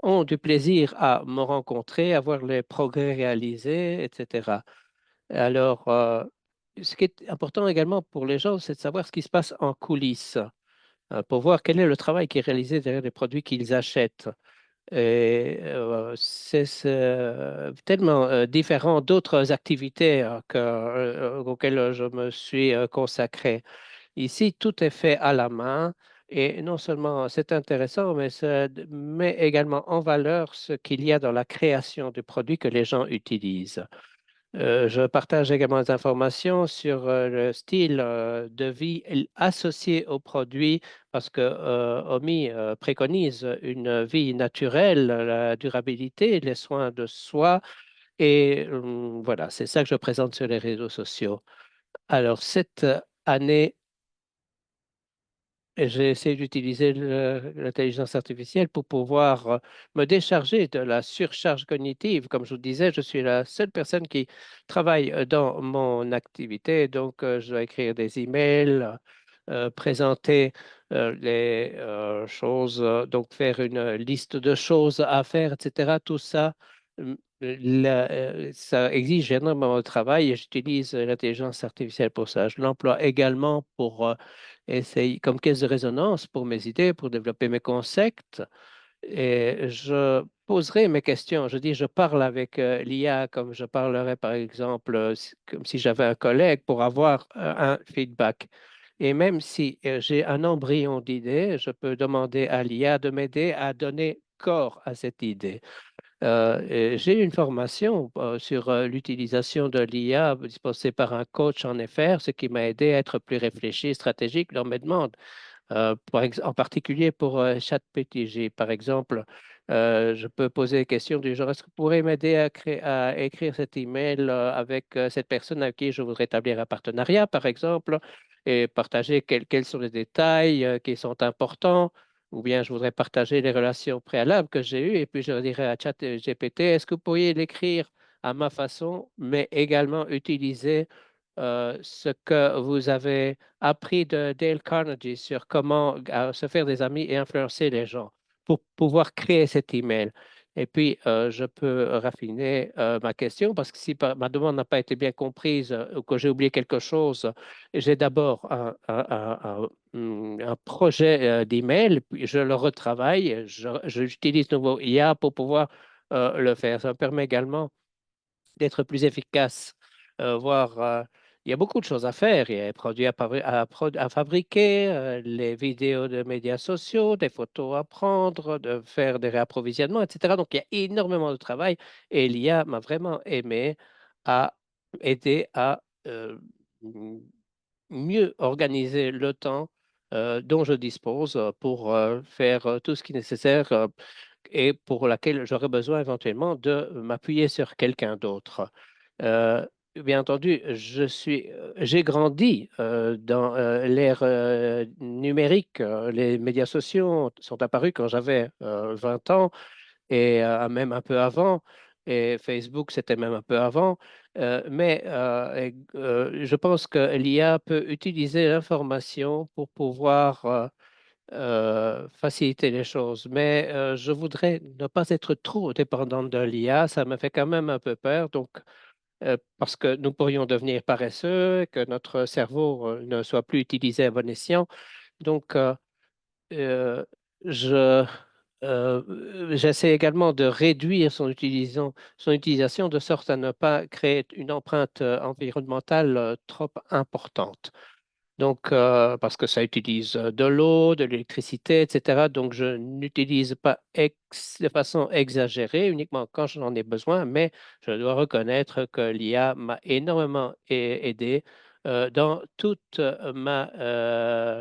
S1: ont du plaisir à me rencontrer, à voir les progrès réalisés, etc. Alors, ce qui est important également pour les gens, c'est de savoir ce qui se passe en coulisses pour voir quel est le travail qui est réalisé derrière les produits qu'ils achètent. Et c'est tellement différent d'autres activités auxquelles je me suis consacré. Ici, tout est fait à la main et non seulement c'est intéressant, mais ça met également en valeur ce qu'il y a dans la création du produit que les gens utilisent. Je partage également des informations sur le style de vie associé au produit parce que OMI préconise une vie naturelle, la durabilité, les soins de soi et voilà, c'est ça que je présente sur les réseaux sociaux. Alors, cette année, et j'ai essayé d'utiliser l'intelligence artificielle pour pouvoir me décharger de la surcharge cognitive. Comme je vous disais, je suis la seule personne qui travaille dans mon activité, donc je dois écrire des emails, présenter les choses, donc faire une liste de choses à faire, etc. Tout ça, ça exige énormément de travail et j'utilise l'intelligence artificielle pour ça. Je l'emploie également pour essayer comme caisse de résonance pour mes idées, pour développer mes concepts. Et je poserai mes questions. Je dis, je parle avec l'IA comme je parlerais, par exemple, comme si j'avais un collègue pour avoir un feedback. Et même si j'ai un embryon d'idée, je peux demander à l'IA de m'aider à donner corps à cette idée. Et j'ai une formation sur l'utilisation de l'IA dispensée par un coach en FR, ce qui m'a aidé à être plus réfléchi et stratégique dans mes demandes. En particulier pour ChatPTG, par exemple, Je peux poser des questions du genre, est-ce que vous pourrez m'aider à écrire cet email avec cette personne avec qui je voudrais établir un partenariat, par exemple, et partager quels sont les détails qui sont importants, ou bien je voudrais partager les relations préalables que j'ai eues, et puis je dirais à ChatGPT, est-ce que vous pourriez l'écrire à ma façon, mais également utiliser ce que vous avez appris de Dale Carnegie sur comment se faire des amis et influencer les gens pour pouvoir créer cet email. Et puis, je peux raffiner ma question parce que si ma demande n'a pas été bien comprise ou que j'ai oublié quelque chose, j'ai d'abord un projet d'email, puis je le retravaille, j'utilise nouveau IA pour pouvoir le faire. Ça me permet également d'être plus efficace, voir, il y a beaucoup de choses à faire. Il y a des produits à fabriquer, les vidéos de médias sociaux, des photos à prendre, de faire des réapprovisionnements, etc. Donc, il y a énormément de travail et l'IA m'a vraiment aimé à aider à mieux organiser le temps dont je dispose pour faire tout ce qui est nécessaire et pour laquelle j'aurais besoin éventuellement de m'appuyer sur quelqu'un d'autre. Euh, Bien entendu, j'ai grandi dans l'ère numérique. Les médias sociaux sont apparus quand j'avais 20 ans et même un peu avant. Et Facebook, c'était même un peu avant. Je pense que l'IA peut utiliser l'information pour pouvoir faciliter les choses. Mais je voudrais ne pas être trop dépendante de l'IA. Ça me fait quand même un peu peur. Donc, parce que nous pourrions devenir paresseux, que notre cerveau ne soit plus utilisé à bon escient. Donc, euh, je, j'essaie également de réduire son utilisation de sorte à ne pas créer une empreinte environnementale trop importante. Donc, parce que ça utilise de l'eau, de l'électricité, etc. Donc, je n'utilise pas de façon exagérée, uniquement quand j'en ai besoin, mais je dois reconnaître que l'IA m'a énormément aidé dans toute ma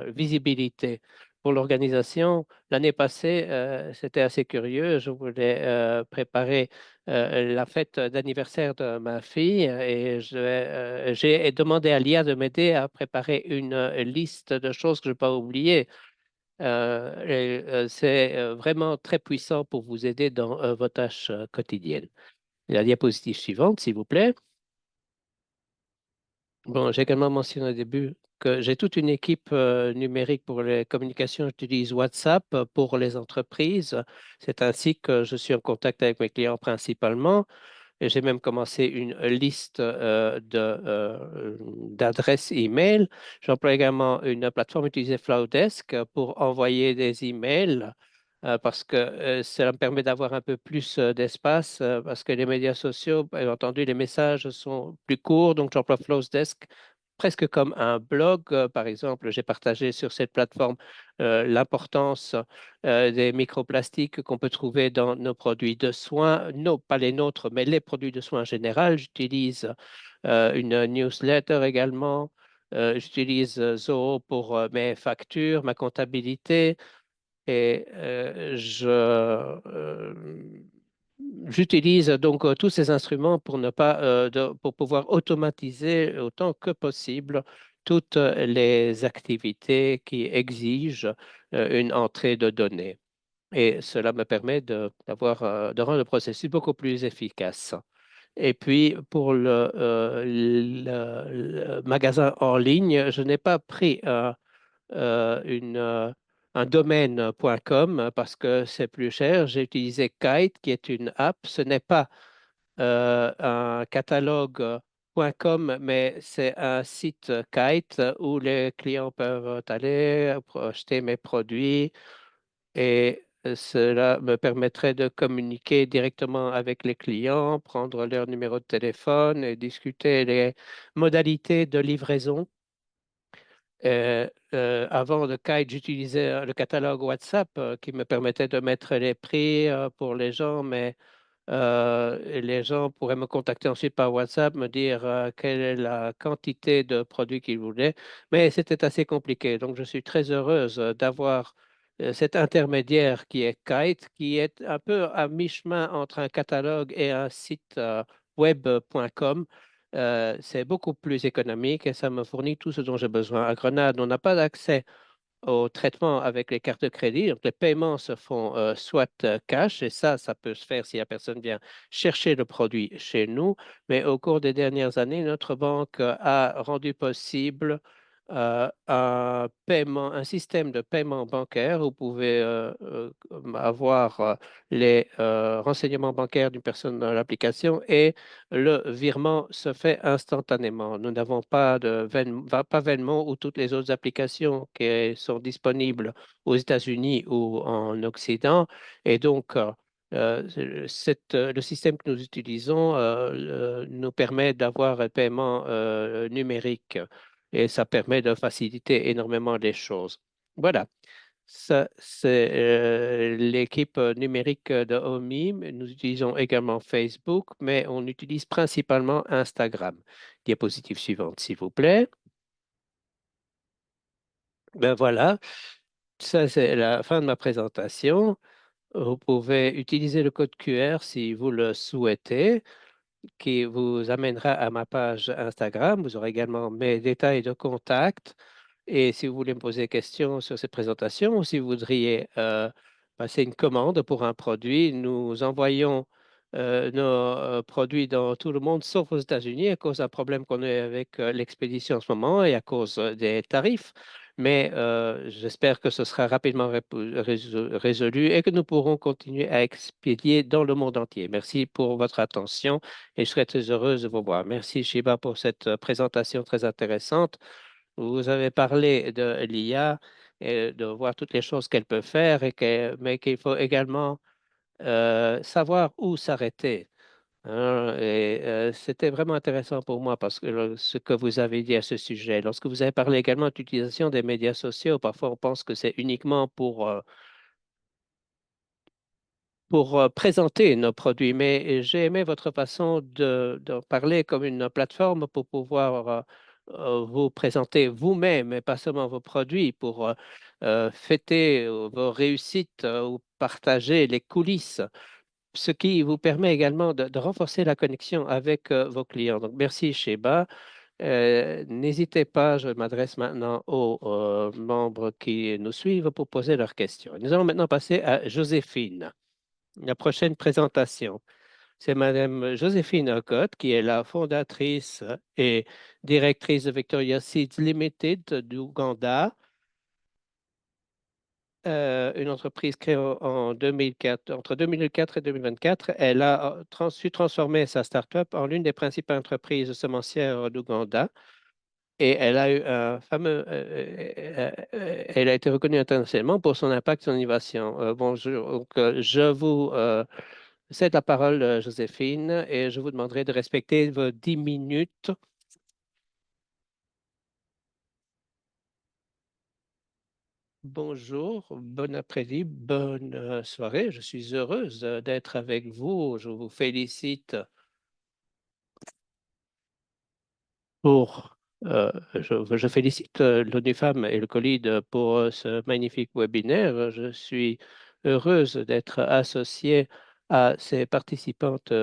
S1: visibilité. Pour l'organisation, l'année passée, c'était assez curieux. Je voulais préparer la fête d'anniversaire de ma fille et j'ai demandé à l'IA de m'aider à préparer une liste de choses que je n'ai pas oubliées. C'est vraiment très puissant pour vous aider dans vos tâches quotidiennes. La diapositive suivante, s'il vous plaît. Bon, j'ai également mentionné au début que j'ai toute une équipe numérique pour les communications. J'utilise WhatsApp pour les entreprises. C'est ainsi que je suis en contact avec mes clients principalement. Et j'ai même commencé une liste d'adresses email. J'emploie également une plateforme utilisée Flowdesk pour envoyer des emails parce que cela me permet d'avoir un peu plus d'espace parce que les médias sociaux, bien entendu, les messages sont plus courts. Donc, j'emploie Flowdesk presque comme un blog. Par exemple, j'ai partagé sur cette plateforme l'importance des microplastiques qu'on peut trouver dans nos produits de soins, non pas les nôtres, mais les produits de soins en général. J'utilise une newsletter également. J'utilise Zoho pour mes factures, ma comptabilité et j'utilise donc tous ces instruments pour ne pas, pour pouvoir automatiser autant que possible toutes les activités qui exigent une entrée de données. Et cela me permet de rendre le processus beaucoup plus efficace. Et puis, pour le magasin en ligne, je n'ai pas pris un domaine.com parce que c'est plus cher. J'ai utilisé Kite, qui est une app. Ce n'est pas un catalogue.com, mais c'est un site Kite où les clients peuvent aller pour acheter mes produits et cela me permettrait de communiquer directement avec les clients, prendre leur numéro de téléphone et discuter les modalités de livraison. Avant le Kite, j'utilisais le catalogue WhatsApp qui me permettait de mettre les prix pour les gens, mais les gens pourraient me contacter ensuite par WhatsApp, me dire quelle est la quantité de produits qu'ils voulaient, mais c'était assez compliqué. Donc, je suis très heureuse d'avoir cet intermédiaire qui est Kite, qui est un peu à mi-chemin entre un catalogue et un site web.com. C'est beaucoup plus économique et ça me fournit tout ce dont j'ai besoin. À Grenade, on n'a pas d'accès au traitement avec les cartes de crédit. Donc, les paiements se font soit cash, et ça peut se faire si la personne vient chercher le produit chez nous. Mais au cours des dernières années, notre banque a rendu possible un paiement, un système de paiement bancaire. Vous pouvez avoir les renseignements bancaires d'une personne dans l'application et le virement se fait instantanément. Nous n'avons pas pas Venmo ou toutes les autres applications qui sont disponibles aux États-Unis ou en Occident. Et donc, le système que nous utilisons nous permet d'avoir un paiement numérique et ça permet de faciliter énormément les choses. Voilà. Ça, c'est l'équipe numérique de OMI. Nous utilisons également Facebook, mais on utilise principalement Instagram. Diapositive suivante, s'il vous plaît. Ben voilà, ça c'est la fin de ma présentation. Vous pouvez utiliser le code QR si vous le souhaitez, qui vous amènera à ma page Instagram. Vous aurez également mes détails de contact. Et si vous voulez me poser des questions sur cette présentation ou si vous voudriez passer une commande pour un produit, nous envoyons nos produits dans tout le monde sauf aux États-Unis à cause d'un problème qu'on a avec l'expédition en ce moment et à cause des tarifs. Mais j'espère que ce sera rapidement résolu et que nous pourrons continuer à expédier dans le monde entier. Merci pour votre attention et je serai très heureuse de vous voir. Merci Shiba pour cette présentation très intéressante. Vous avez parlé de l'IA et de voir toutes les choses qu'elle peut faire, mais qu'il faut également savoir où s'arrêter, hein. Et c'était vraiment intéressant pour moi parce que ce que vous avez dit à ce sujet, lorsque vous avez parlé également de l'utilisation des médias sociaux, parfois on pense que c'est uniquement pour présenter nos produits, mais j'ai aimé votre façon de parler comme une plateforme pour pouvoir vous présenter vous-même et pas seulement vos produits, pour fêter vos réussites ou partager les coulisses, ce qui vous permet également de renforcer la connexion avec vos clients. Donc, merci Sheba. N'hésitez pas, je m'adresse maintenant aux membres qui nous suivent pour poser leurs questions. Nous allons maintenant passer à Joséphine. La prochaine présentation, c'est Madame Joséphine Ocotte, qui est la fondatrice et directrice de Victoria Seeds Limited d'Ouganda, une entreprise créée en 2004. Entre 2004 et 2024, elle a su transformer sa start-up en l'une des principales entreprises semencières d'Ouganda. Et elle a eu un fameux, elle a été reconnue internationalement pour son impact sur l'innovation. Bonjour, donc, je vous cède la parole, Joséphine, et je vous demanderai de respecter vos 10 minutes. Bonjour, bon après-midi, bonne soirée. Je suis heureuse d'être avec vous. Je vous félicite pour, je félicite l'ONU Femmes et le COLID pour ce magnifique webinaire. Je suis heureuse d'être associée à ces participantes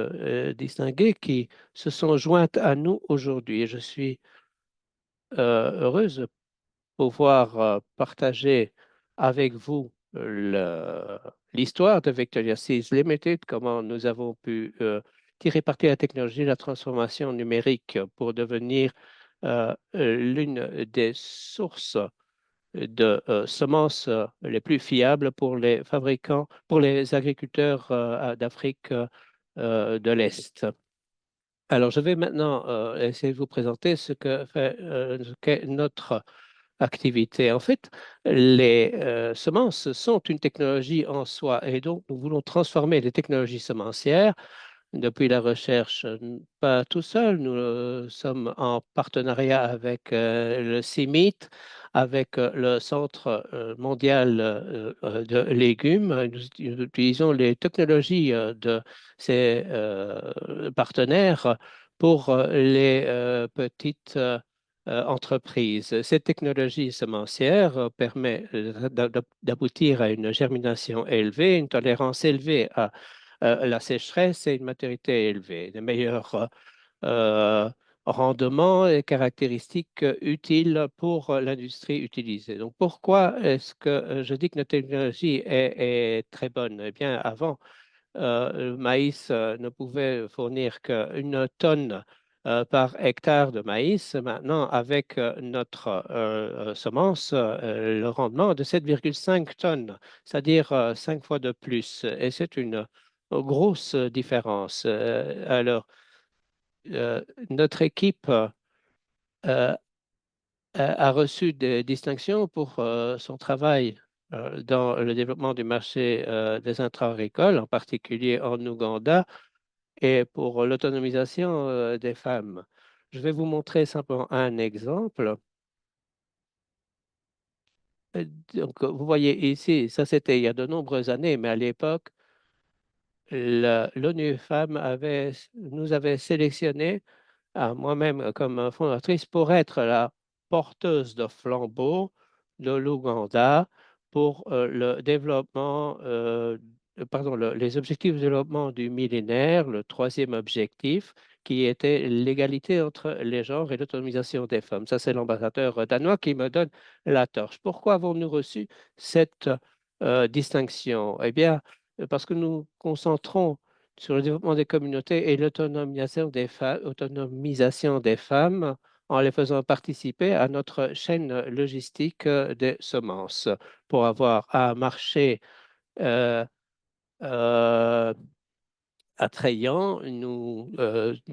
S1: distinguées qui se sont jointes à nous aujourd'hui. Je suis heureuse de pouvoir partager avec vous l'histoire de Victoria Seas Limited, comment nous avons pu tirer parti de la technologie de la transformation numérique pour devenir l'une des sources de semences les plus fiables pour les fabricants, pour les agriculteurs d'Afrique de l'Est. Alors, je vais maintenant essayer de vous présenter ce qu'est notre activité. En fait, les semences sont une technologie en soi et donc nous voulons transformer les technologies semencières depuis la recherche, pas tout seul. Nous sommes en partenariat avec le CIMIT, avec le Centre mondial de légumes. Nous utilisons les technologies de ces partenaires pour les petites entreprises. Cette technologie semencière permet d'aboutir à une germination élevée, une tolérance élevée à la sécheresse et une maturité élevée, des meilleurs euh, rendements et caractéristiques utiles pour l'industrie utilisée. Donc, pourquoi est-ce que je dis que notre technologie est très bonne? Eh bien, avant, le maïs ne pouvait fournir qu'une tonne par hectare de maïs. Maintenant, avec notre semence, le rendement est de 7,5 tonnes, c'est-à-dire 5 fois de plus. Et c'est une grosse différence. Alors, notre équipe a reçu des distinctions pour son travail dans le développement du marché des intrants agricoles, en particulier en Ouganda, et pour l'autonomisation des femmes. Je vais vous montrer simplement un exemple. Euh, Donc, vous voyez ici, ça c'était il y a de nombreuses années, mais à l'époque, l'ONU Femmes nous avait sélectionnés à moi-même comme fondatrice pour être la porteuse de flambeau de l'Ouganda pour le développement, pardon, les objectifs de développement du millénaire, le troisième objectif, qui était l'égalité entre les genres et l'autonomisation des femmes. Ça, c'est l'ambassadeur danois qui me donne la torche. Pourquoi avons-nous reçu cette distinction? Eh bien, parce que nous concentrons sur le développement des communautés et l'autonomisation des femmes en les faisant participer à notre chaîne logistique des semences pour avoir un marché euh, euh, attrayant. Nous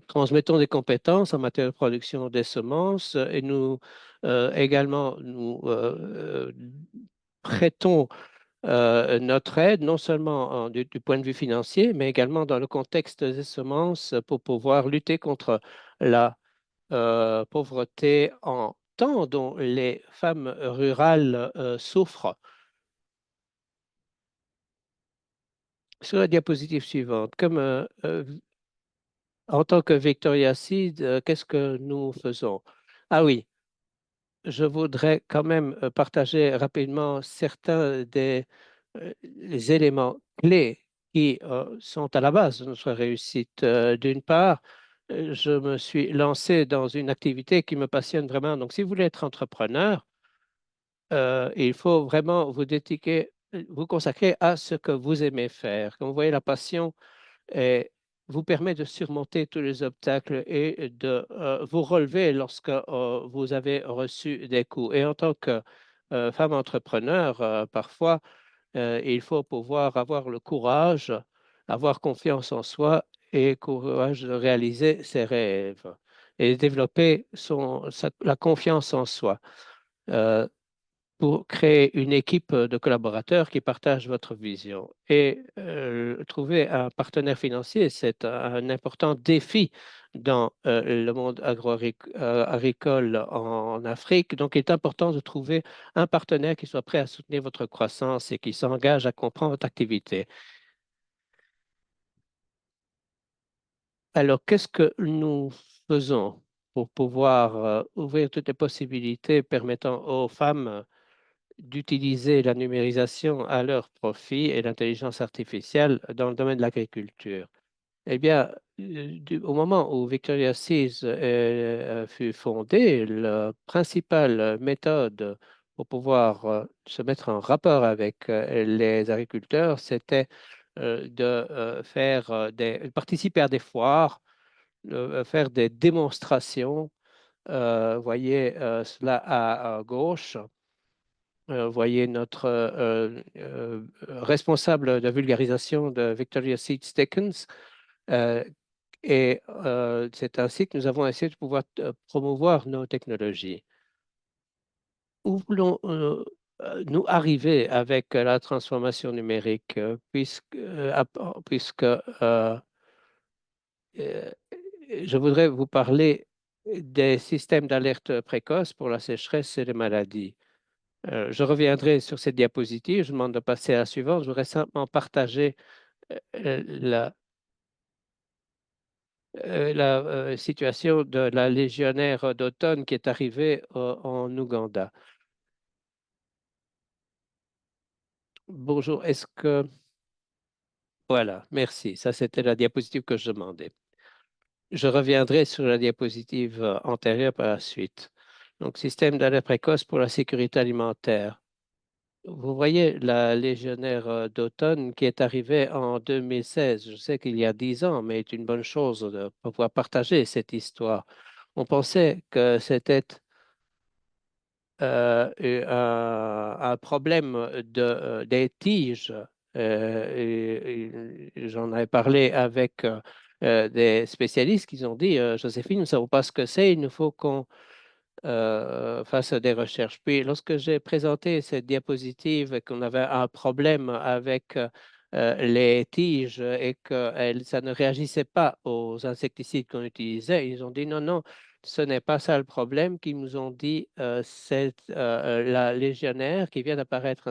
S1: transmettons des compétences en matière de production des semences et nous également nous prêtons notre aide, non seulement du point de vue financier, mais également dans le contexte des semences pour pouvoir lutter contre la pauvreté en temps dont les femmes rurales souffrent. Sur la diapositive suivante, en tant que Victoria Seed, qu'est-ce que nous faisons? Ah oui, je voudrais quand même partager rapidement certains des les éléments clés qui sont à la base de notre réussite. D'une part, je me suis lancé dans une activité qui me passionne vraiment. Donc, si vous voulez être entrepreneur, il faut vraiment vous consacrer à ce que vous aimez faire. Comme vous voyez, la passion vous permet de surmonter tous les obstacles et de vous relever lorsque vous avez reçu des coups. Et en tant que femme entrepreneur, parfois, il faut pouvoir avoir le courage, avoir confiance en soi et courage de réaliser ses rêves et développer la confiance en soi. Euh, pour créer une équipe de collaborateurs qui partagent votre vision. Et trouver un partenaire financier, c'est un important défi dans le monde agricole en Afrique. Donc, il est important de trouver un partenaire qui soit prêt à soutenir votre croissance et qui s'engage à comprendre votre activité. Alors, qu'est-ce que nous faisons pour pouvoir ouvrir toutes les possibilités permettant aux femmes d'utiliser la numérisation à leur profit et l'intelligence artificielle dans le domaine de l'agriculture? Eh bien, au moment où Victoria Seas fut fondée, la principale méthode pour pouvoir se mettre en rapport avec les agriculteurs, c'était de participer à des foires, faire des démonstrations. Voyez cela à gauche. Voyez notre responsable de vulgarisation de Victoria Seeds Dickens. Et c'est ainsi que nous avons essayé de pouvoir promouvoir nos technologies. Où voulons-nous arriver avec la transformation numérique, puisque euh, je voudrais vous parler des systèmes d'alerte précoce pour la sécheresse et les maladies. Je reviendrai sur cette diapositive. Je demande de passer à la suivante. Je voudrais simplement partager la, la situation de la légionnaire d'automne qui est arrivée en Ouganda. Bonjour, est-ce que... Voilà, merci. Ça, c'était la diapositive que je demandais. Je reviendrai sur la diapositive antérieure par la suite. Donc, système d'alerte précoce pour la sécurité alimentaire. Vous voyez la légionnaire d'automne qui est arrivée en 2016. Je sais qu'il y a 10 ans, mais c'est une bonne chose de pouvoir partager cette histoire. On pensait que c'était un problème des tiges. J'en ai parlé avec des spécialistes qui ont dit, Joséphine, nous ne savons pas ce que c'est, il nous faut qu'on face à des recherches. Puis, lorsque j'ai présenté cette diapositive et qu'on avait un problème avec les tiges et que ça ne réagissait pas aux insecticides qu'on utilisait, ils ont dit non, non, ce n'est pas ça le problème. Qu'ils nous ont dit, c'est la légionnaire qui vient d'apparaître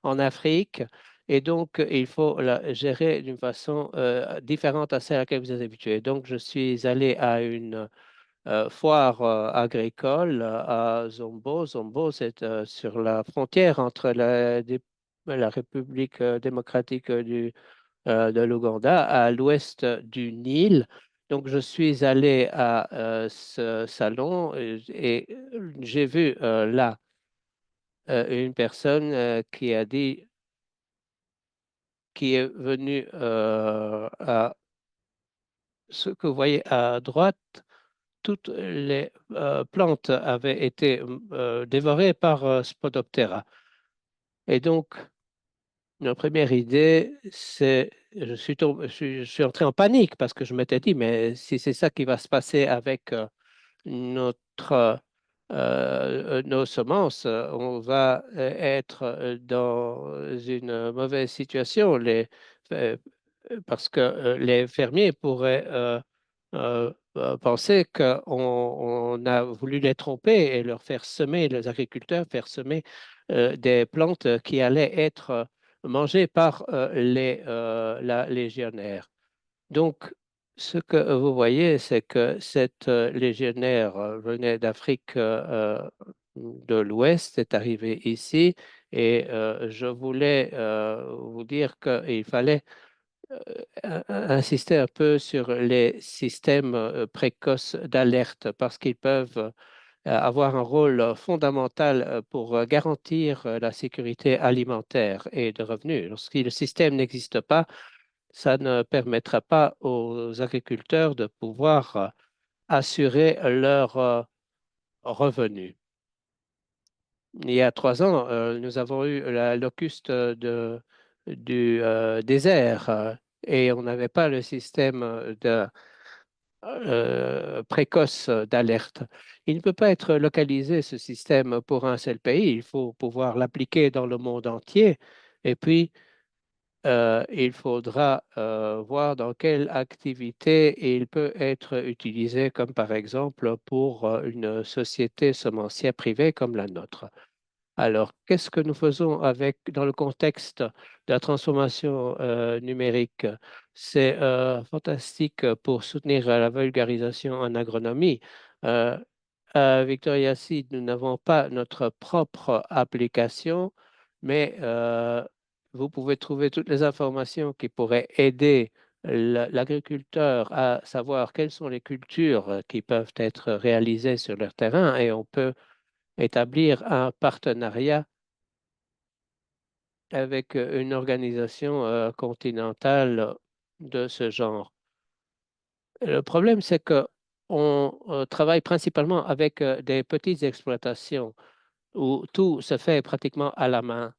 S1: en Afrique. Et donc, il faut la gérer d'une façon différente à celle à laquelle vous êtes habitué. Donc, je suis allé à une foire agricole à Zombo. Zombo, c'est sur la frontière entre la République démocratique de l'Ouganda à l'ouest du Nil. Donc, je suis allé à ce salon et j'ai vu là une personne qui a dit, qui est venue à ce que vous voyez à droite. Toutes les plantes avaient été dévorées par Spodoptera. Et donc, notre première idée, c'est, je suis entré en panique parce que je m'étais dit, mais si c'est ça qui va se passer avec notre, nos semences, on va être dans une mauvaise situation. Euh, Parce que les fermiers pourraient penser qu'on a voulu les tromper et leur faire semer, les agriculteurs faire semer des plantes qui allaient être mangées par la légionnaire. Donc, ce que vous voyez, c'est que cette légionnaire venait d'Afrique de l'Ouest, est arrivée ici, et je voulais vous dire qu'il fallait insister un peu sur les systèmes précoces d'alerte parce qu'ils peuvent avoir un rôle fondamental pour garantir la sécurité alimentaire et de revenus. Lorsque le système n'existe pas, ça ne permettra pas aux agriculteurs de pouvoir assurer leurs revenus. Il y a 3 ans, nous avons eu la locuste du désert et on n'avait pas le système précoce d'alerte. Il ne peut pas être localisé, ce système, pour un seul pays. Il faut pouvoir l'appliquer dans le monde entier. Et puis, il faudra voir dans quelle activité il peut être utilisé, comme par exemple pour une société semencière privée comme la nôtre. Alors, qu'est-ce que nous faisons dans le contexte de la transformation numérique? C'est fantastique pour soutenir la vulgarisation en agronomie. Euh, à Victoria Seed, nous n'avons pas notre propre application, mais vous pouvez trouver toutes les informations qui pourraient aider l'agriculteur à savoir quelles sont les cultures qui peuvent être réalisées sur leur terrain et on peut établir un partenariat avec une organisation continentale de ce genre. Le problème, c'est que on travaille principalement avec des petites exploitations où tout se fait pratiquement à la main.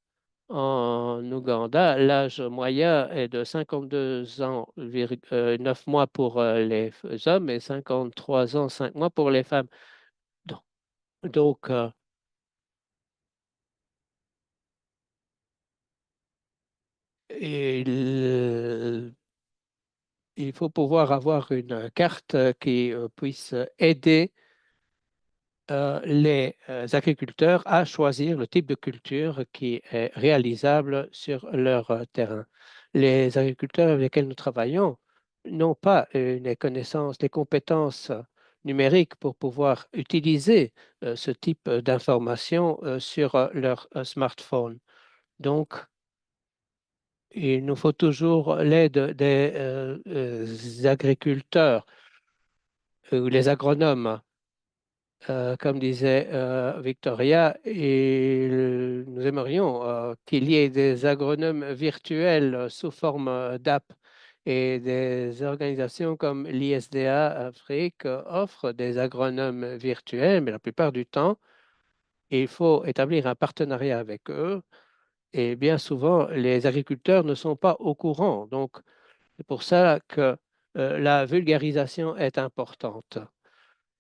S1: En Ouganda, l'âge moyen est de 52 ans, 9 mois pour les hommes et 53 ans, 5 mois pour les femmes. Donc, donc, il, il faut pouvoir avoir une carte qui puisse aider les agriculteurs à choisir le type de culture qui est réalisable sur leur terrain. Les agriculteurs avec lesquels nous travaillons n'ont pas les connaissances, les compétences numériques pour pouvoir utiliser ce type d'informations sur leur smartphone. Donc, il nous faut toujours l'aide des agriculteurs ou les agronomes, comme disait Victoria, et nous aimerions qu'il y ait des agronomes virtuels sous forme d'app et des organisations comme l'ISDA Afrique offrent des agronomes virtuels, mais la plupart du temps, il faut établir un partenariat avec eux et bien souvent, les agriculteurs ne sont pas au courant. Donc, c'est pour ça que la vulgarisation est importante.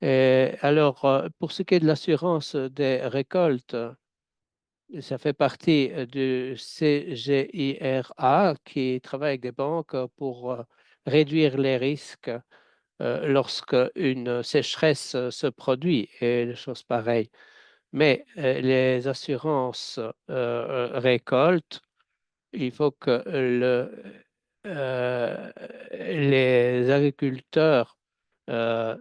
S1: Et alors, pour ce qui est de l'assurance des récoltes, ça fait partie du CGIRA qui travaille avec des banques pour réduire les risques lorsque une sécheresse se produit et des choses pareilles. Mais les assurances récoltes, il faut que les agriculteurs euh,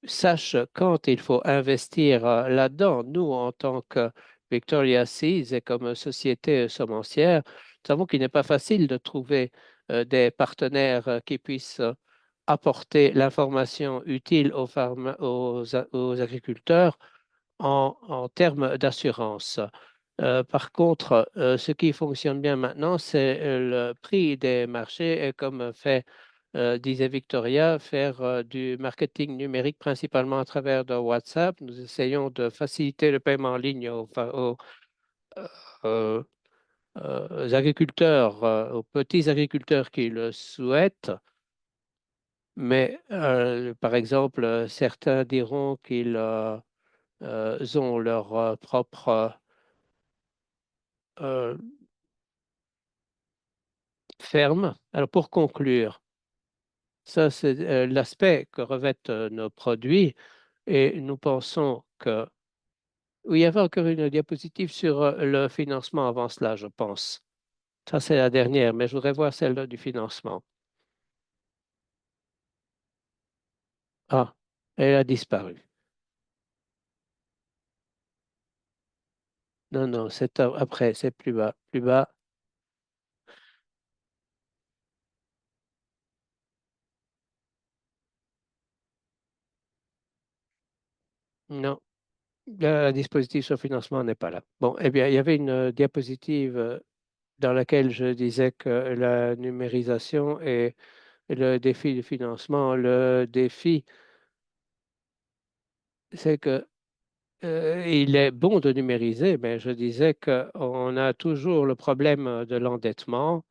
S1: sachent quand il faut investir là-dedans. Nous, en tant que Victoria Seeds et comme société semencière, nous savons qu'il n'est pas facile de trouver des partenaires qui puissent apporter l'information utile aux agriculteurs en termes d'assurance. Par contre, ce qui fonctionne bien maintenant, c'est le prix des marchés et comme fait, disait Victoria, faire du marketing numérique principalement à travers de WhatsApp. Nous essayons de faciliter le paiement en ligne euh, aux agriculteurs, aux petits agriculteurs qui le souhaitent. Mais par exemple, certains diront qu'ils ont leur propre euh, ferme. Alors pour conclure, ça c'est l'aspect que revêtent nos produits et nous pensons que... Oui, il y avait encore une diapositive sur le financement avant cela, je pense. Ça c'est la dernière, mais je voudrais voir celle du financement. Ah, elle a disparu. Non, non, c'est après, c'est plus bas. Plus bas, non. Le dispositif sur financement n'est pas là. Bon, eh bien, il y avait une diapositive dans laquelle je disais que la numérisation et le défi du financement, le défi, c'est que il est bon de numériser, mais je disais qu'on a toujours le problème de l'endettement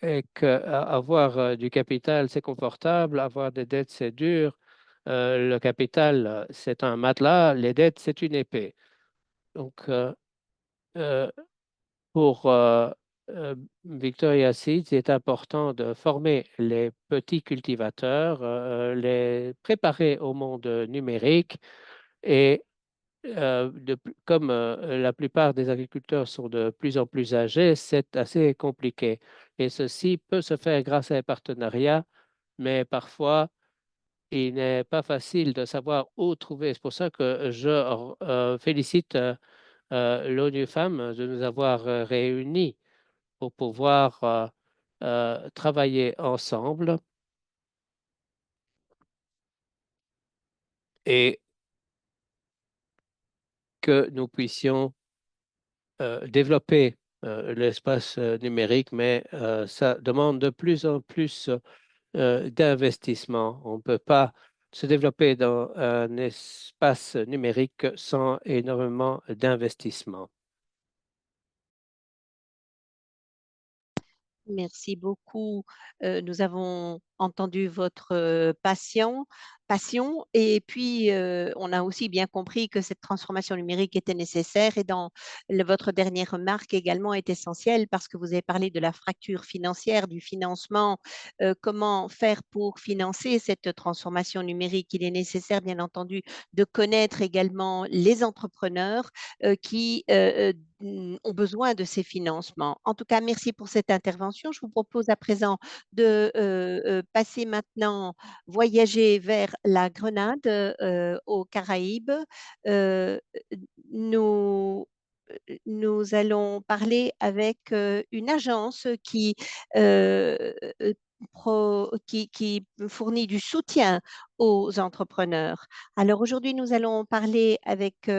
S1: et qu'avoir du capital, c'est confortable, avoir des dettes, c'est dur. Le capital, c'est un matelas, les dettes, c'est une épée. Donc, euh, pour Victoria Seeds, il est important de former les petits cultivateurs, les préparer au monde numérique et comme la plupart des agriculteurs sont de plus en plus âgés, c'est assez compliqué. Et ceci peut se faire grâce à un partenariat, mais parfois, il n'est pas facile de savoir où trouver. C'est pour ça que je félicite l'ONU Femmes de nous avoir réunis pour pouvoir travailler ensemble et que nous puissions développer l'espace numérique, mais ça demande de plus en plus d'investissement. On ne peut pas se développer dans un espace numérique sans énormément d'investissement.
S3: Merci beaucoup. Nous avons entendu votre passion et puis on a aussi bien compris que cette transformation numérique était nécessaire et dans votre dernière remarque également est essentielle parce que vous avez parlé de la fracture financière, du financement, comment faire pour financer cette transformation numérique. Il est nécessaire bien entendu de connaître également les entrepreneurs qui ont besoin de ces financements. En tout cas, merci pour cette intervention. Je vous propose à présent de passer maintenant, voyager vers la Grenade, aux Caraïbes. Euh, nous, nous allons parler avec une agence euh, euh, qui fournit du soutien aux entrepreneurs. Alors aujourd'hui, nous allons parler avec,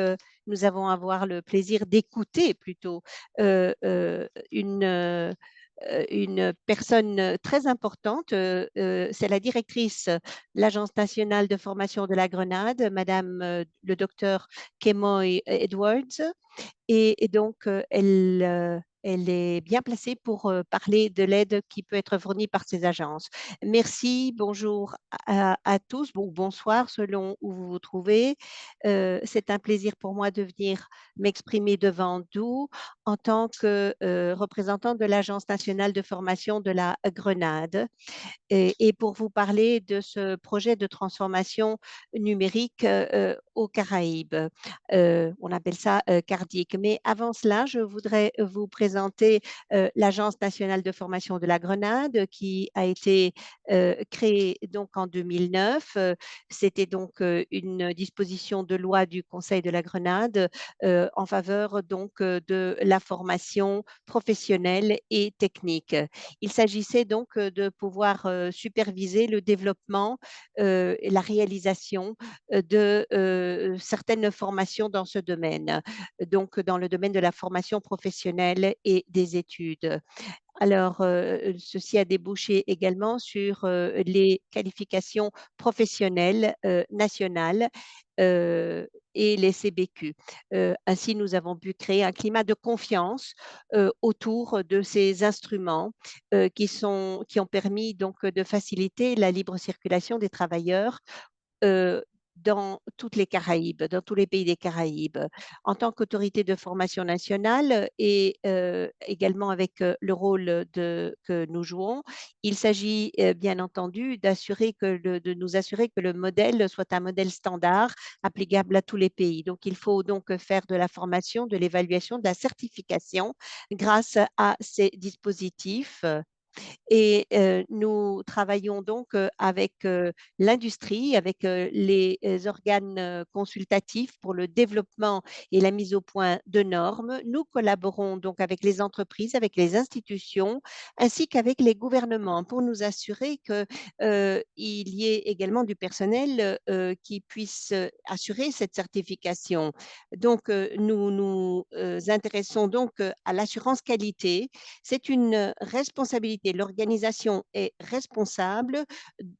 S3: nous avons à avoir le plaisir d'écouter plutôt une personne très importante. C'est la directrice de l'Agence nationale de formation de la Grenade, Madame le docteur Kemoy Edwards. Et donc, elle est bien placée pour parler de l'aide qui peut être fournie par ces agences. Merci, bonjour à tous, bonsoir selon où vous vous trouvez. C'est un plaisir pour moi de venir m'exprimer devant vous en tant que représentant de l'Agence nationale de formation de la Grenade et pour vous parler de ce projet de transformation numérique aux Caraïbes. On appelle ça Cardic. Mais avant cela, je voudrais vous présenter l'Agence nationale de formation de la Grenade qui a été créée donc en 2009. C'était donc une disposition de loi du Conseil de la Grenade en faveur donc de la formation professionnelle et technique. Il s'agissait donc de pouvoir superviser le développement et la réalisation de certaines formations dans ce domaine, donc dans le domaine de la formation professionnelle et des études. Alors, ceci a débouché également sur les qualifications professionnelles nationales euh, et les CBQ. Ainsi, nous avons pu créer un climat de confiance autour de ces instruments qui ont permis donc de faciliter la libre circulation des travailleurs euh, dans toutes les Caraïbes, dans tous les pays des Caraïbes, en tant qu'autorité de formation nationale et également avec le rôle que nous jouons. Il s'agit bien entendu de nous assurer que le modèle soit un modèle standard applicable à tous les pays. Donc, il faut donc faire de la formation, de l'évaluation, de la certification grâce à ces dispositifs et nous travaillons donc avec l'industrie, avec les organes consultatifs pour le développement et la mise au point de normes. Nous collaborons donc avec les entreprises, avec les institutions, ainsi qu'avec les gouvernements pour nous assurer qu'il y ait également du personnel qui puisse assurer cette certification. Donc, nous nous intéressons donc à l'assurance qualité. C'est une responsabilité. L'organisation est responsable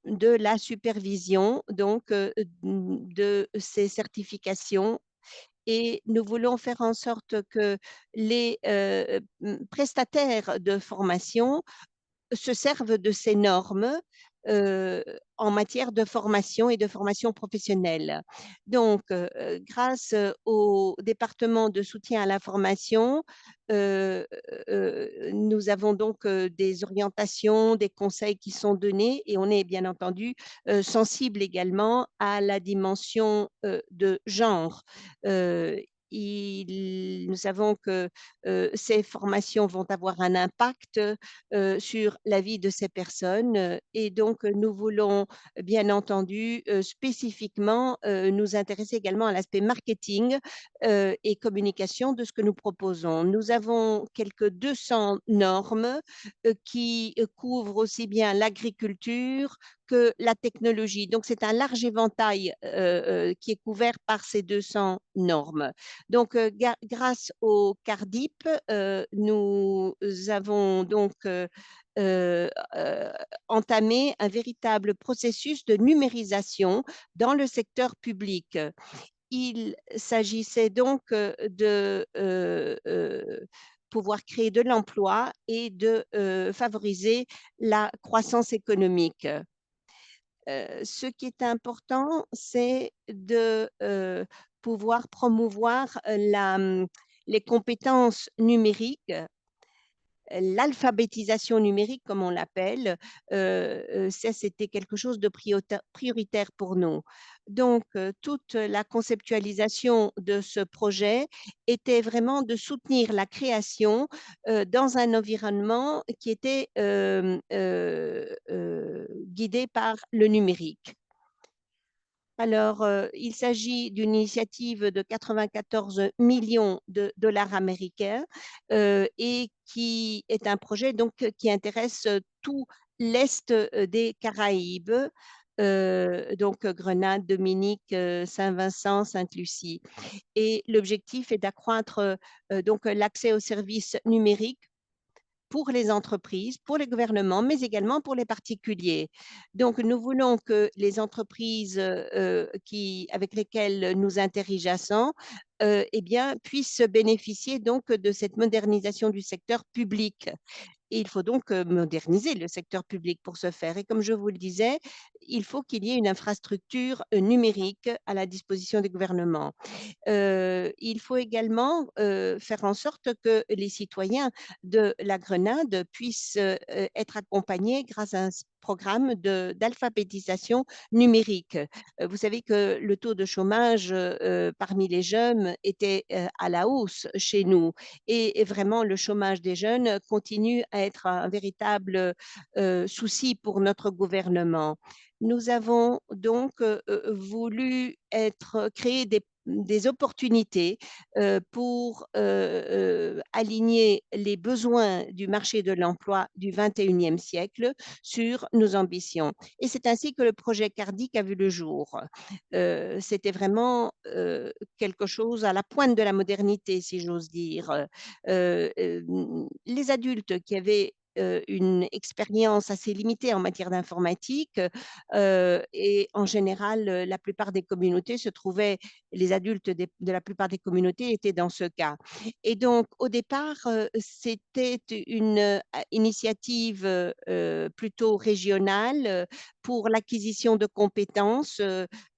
S3: de la supervision donc de ces certifications et nous voulons faire en sorte que les prestataires de formation se servent de ces normes en matière de formation et de formation professionnelle. Donc, grâce au département de soutien à la formation, nous avons donc des orientations, des conseils qui sont donnés et on est bien entendu sensible également à la dimension de genre. Euh, nous savons que ces formations vont avoir un impact sur la vie de ces personnes. Et donc, nous voulons bien entendu spécifiquement nous intéresser également à l'aspect marketing et communication de ce que nous proposons. Nous avons quelques 200 normes qui couvrent aussi bien l'agriculture que la technologie. Donc, c'est un large éventail qui est couvert par ces 200 normes. Donc, grâce au CARDIP, nous avons donc euh, euh, entamé un véritable processus de numérisation dans le secteur public. Il s'agissait donc de pouvoir créer de l'emploi et de favoriser la croissance économique. Ce qui est important, c'est de pouvoir promouvoir les compétences numériques l'alphabétisation numérique, comme on l'appelle, ça, c'était quelque chose de prioritaire pour nous. Donc, toute la conceptualisation de ce projet était vraiment de soutenir la création dans un environnement qui était guidé par le numérique. Alors, il s'agit d'une initiative de 94 millions de dollars américains et qui est un projet donc qui intéresse tout l'Est des Caraïbes, donc Grenade, Dominique, Saint-Vincent, Sainte-Lucie. Et l'objectif est d'accroître donc l'accès aux services numériques pour les entreprises, pour les gouvernements, mais également pour les particuliers. Donc, nous voulons que les entreprises avec lesquelles nous interagissons eh bien, puissent bénéficier donc de cette modernisation du secteur public. Et il faut donc moderniser le secteur public pour ce faire. Et comme je vous le disais, il faut qu'il y ait une infrastructure numérique à la disposition des gouvernements. Il faut également faire en sorte que les citoyens de la Grenade puissent être accompagnés grâce à un programme d'alphabétisation numérique. Vous savez que le taux de chômage parmi les jeunes était à la hausse chez nous et vraiment le chômage des jeunes continue à être un véritable souci pour notre gouvernement. Nous avons donc voulu créer des opportunités pour aligner les besoins du marché de l'emploi du 21e siècle sur nos ambitions. Et c'est ainsi que le projet Cardic a vu le jour. C'était vraiment quelque chose à la pointe de la modernité, si j'ose dire. Les adultes qui avaient une expérience assez limitée en matière d'informatique et en général, la plupart des communautés se trouvaient, les adultes de la plupart des communautés étaient dans ce cas. Et donc, au départ, c'était une initiative plutôt régionale pour l'acquisition de compétences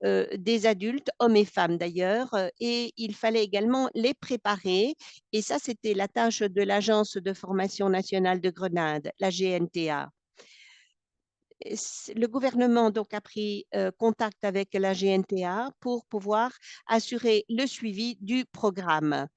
S3: des adultes, hommes et femmes d'ailleurs, et il fallait également les préparer. Et ça, c'était la tâche de l'Agence de formation nationale de Grenade, la GNTA. Le gouvernement donc a pris contact avec la GNTA pour pouvoir assurer le suivi du programme.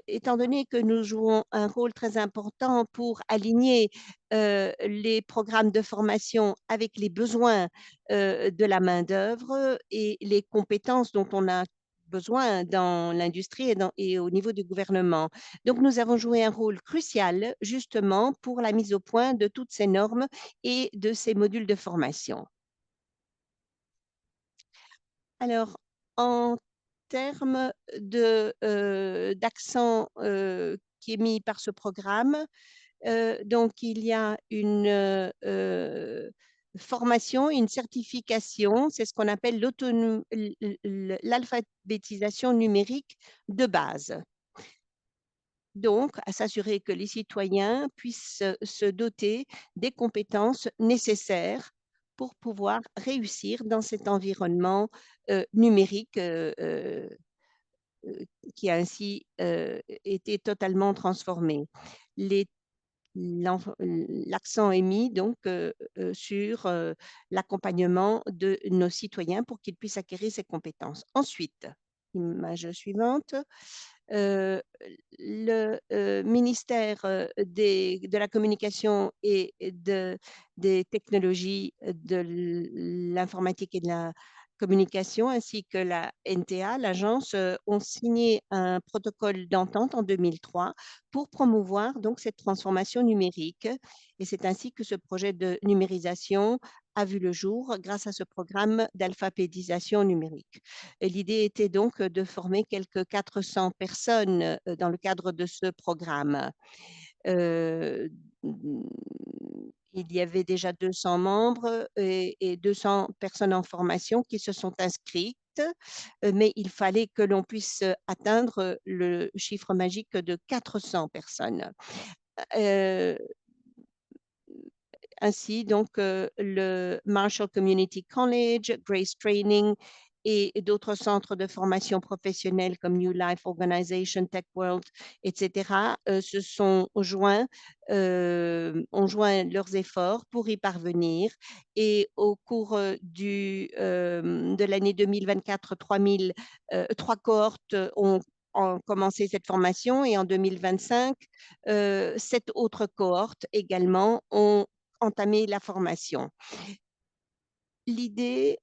S3: Étant donné que nous jouons un rôle très important pour aligner les programmes de formation avec les besoins de la main-d'œuvre et les compétences dont on a besoin dans l'industrie et au niveau du gouvernement. Donc, nous avons joué un rôle crucial justement pour la mise au point de toutes ces normes et de ces modules de formation. Alors, en termes d'accent qui est mis par ce programme, donc il y a une formation, une certification, c'est ce qu'on appelle l'alphabétisation numérique de base. Donc, à s'assurer que les citoyens puissent se doter des compétences nécessaires pour pouvoir réussir dans cet environnement numérique qui a ainsi été totalement transformé. L'accent est mis donc sur l'accompagnement de nos citoyens pour qu'ils puissent acquérir ces compétences. Ensuite, image suivante. Le ministère de la communication et des technologies de l'informatique et de la communication ainsi que la NTA, l'agence, ont signé un protocole d'entente en 2003 pour promouvoir donc cette transformation numérique. Et c'est ainsi que ce projet de numérisation a vu le jour grâce à ce programme d'alphabétisation numérique. L'idée était donc de former quelques 400 personnes dans le cadre de ce programme. Il y avait déjà 200 membres et 200 personnes en formation qui se sont inscrites, mais il fallait que l'on puisse atteindre le chiffre magique de 400 personnes. Ainsi, donc, le Marshall Community College, Grace Training et d'autres centres de formation professionnelle comme New Life Organization, Tech World, etc., se sont joints, ont joint leurs efforts pour y parvenir. Et au cours de l'année 2024, 3 cohortes ont commencé cette formation et en 2025, 7 autres cohortes également ont entamé la formation. L'idée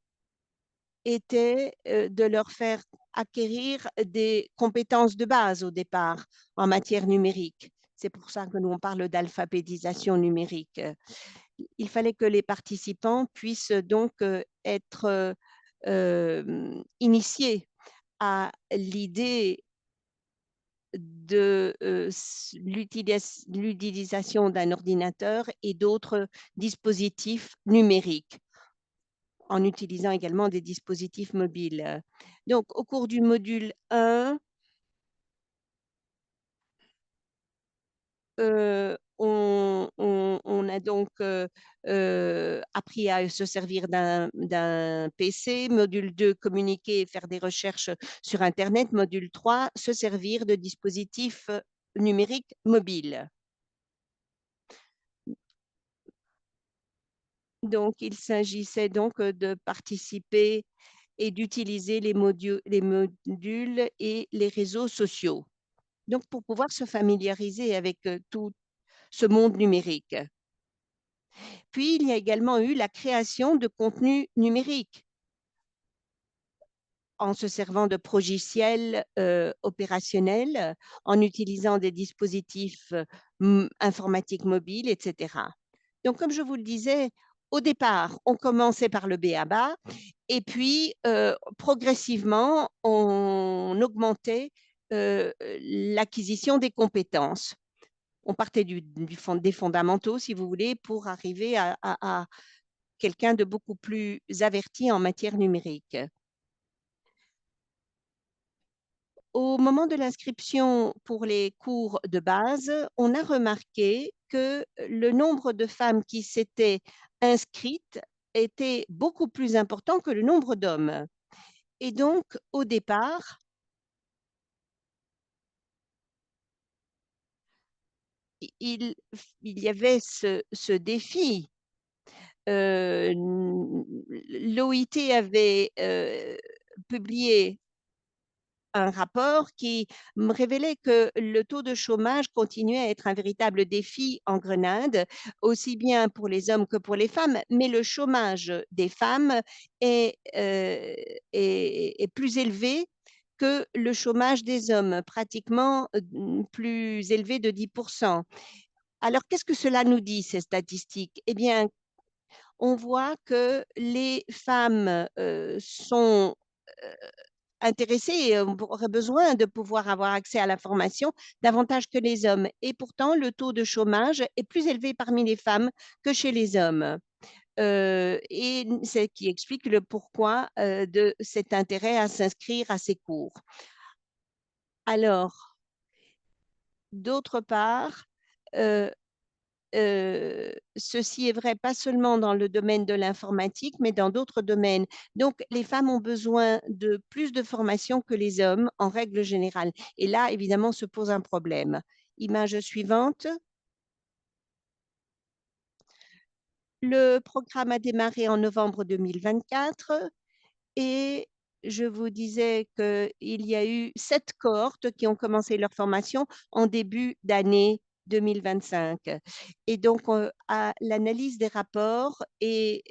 S3: était de leur faire acquérir des compétences de base au départ en matière numérique. C'est pour ça que nous on parle d'alphabétisation numérique. Il fallait que les participants puissent donc être initiés à l'idée de l'utilisation d'un ordinateur et d'autres dispositifs numériques, en utilisant également des dispositifs mobiles. Donc, au cours du module 1, on a donc appris à se servir d'un PC. Module 2, communiquer et faire des recherches sur Internet. Module 3, se servir de dispositifs numériques mobiles. Donc, il s'agissait donc de participer et d'utiliser les modules et les réseaux sociaux. Donc, pour pouvoir se familiariser avec tout ce monde numérique. Puis, il y a également eu la création de contenu numérique en se servant de logiciels opérationnels, en utilisant des dispositifs informatiques mobiles, etc. Donc, comme je vous le disais, au départ, on commençait par le b.a.-ba et puis progressivement, on augmentait l'acquisition des compétences. On partait des fondamentaux, si vous voulez, pour arriver à quelqu'un de beaucoup plus averti en matière numérique. Au moment de l'inscription pour les cours de base, on a remarqué que le nombre de femmes qui s'étaient inscrites était beaucoup plus important que le nombre d'hommes. Et donc, au départ, il y avait ce défi. L'OIT avait publié un rapport qui me révélait que le taux de chômage continuait à être un véritable défi en Grenade, aussi bien pour les hommes que pour les femmes, mais le chômage des femmes est plus élevé que le chômage des hommes, pratiquement plus élevé de 10%. Alors, qu'est-ce que cela nous dit, ces statistiques? Eh bien, on voit que les femmes sont intéressées et auraient besoin de pouvoir avoir accès à l'information davantage que les hommes. Et pourtant, le taux de chômage est plus élevé parmi les femmes que chez les hommes. Et c'est ce qui explique le pourquoi de cet intérêt à s'inscrire à ces cours. Alors, d'autre part, ceci est vrai pas seulement dans le domaine de l'informatique, mais dans d'autres domaines. Donc, les femmes ont besoin de plus de formation que les hommes en règle générale. Et là, évidemment, se pose un problème. Image suivante. Le programme a démarré en novembre 2024 et je vous disais qu'il y a eu 7 cohortes qui ont commencé leur formation en début d'année 2025. Et donc, à l'analyse des rapports qui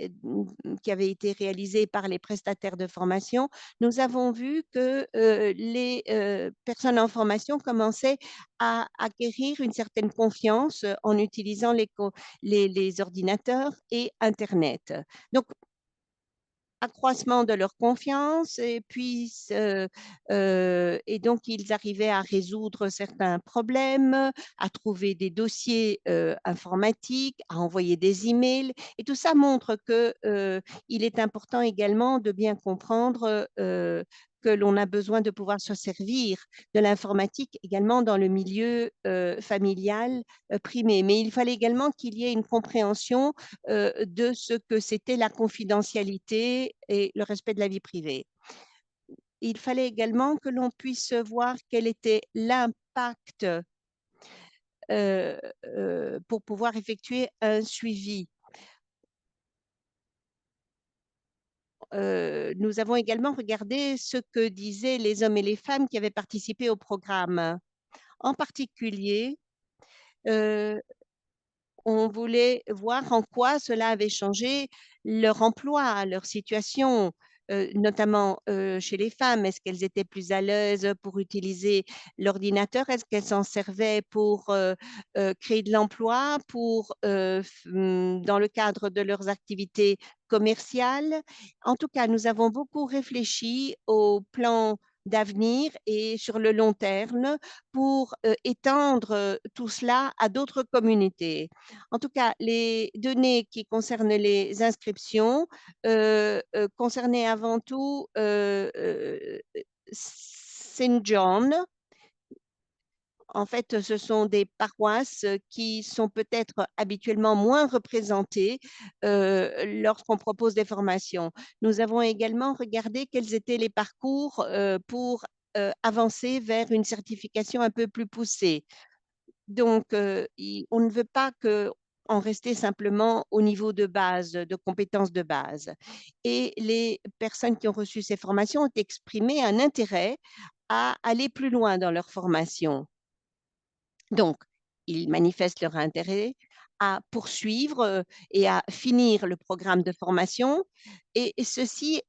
S3: avaient été réalisés par les prestataires de formation, nous avons vu que les personnes en formation commençaient à acquérir une certaine confiance en utilisant les ordinateurs et Internet. Donc, accroissement de leur confiance et puis et donc ils arrivaient à résoudre certains problèmes, à trouver des dossiers informatiques, à envoyer des emails et tout ça montre que il est important également de bien comprendre que l'on a besoin de pouvoir se servir de l'informatique également dans le milieu familial primé. Mais il fallait également qu'il y ait une compréhension de ce que c'était la confidentialité et le respect de la vie privée. Il fallait également que l'on puisse voir quel était l'impact pour pouvoir effectuer un suivi. Nous avons également regardé ce que disaient les hommes et les femmes qui avaient participé au programme. En particulier, on voulait voir en quoi cela avait changé leur emploi, leur situation, notamment chez les femmes. Est-ce qu'elles étaient plus à l'aise pour utiliser l'ordinateur? Est-ce qu'elles s'en servaient pour créer de l'emploi, dans le cadre de leurs activités commerciales? En tout cas, nous avons beaucoup réfléchi au plan d'avenir et sur le long terme pour étendre tout cela à d'autres communautés. En tout cas, les données qui concernent les inscriptions concernaient avant tout Saint John. En fait, ce sont des paroisses qui sont peut-être habituellement moins représentées lorsqu'on propose des formations. Nous avons également regardé quels étaient les parcours pour avancer vers une certification un peu plus poussée. Donc, on ne veut pas en rester simplement au niveau de base, de compétences de base. Et les personnes qui ont reçu ces formations ont exprimé un intérêt à aller plus loin dans leur formation. Donc, ils manifestent leur intérêt à poursuivre et à finir le programme de formation, et ceci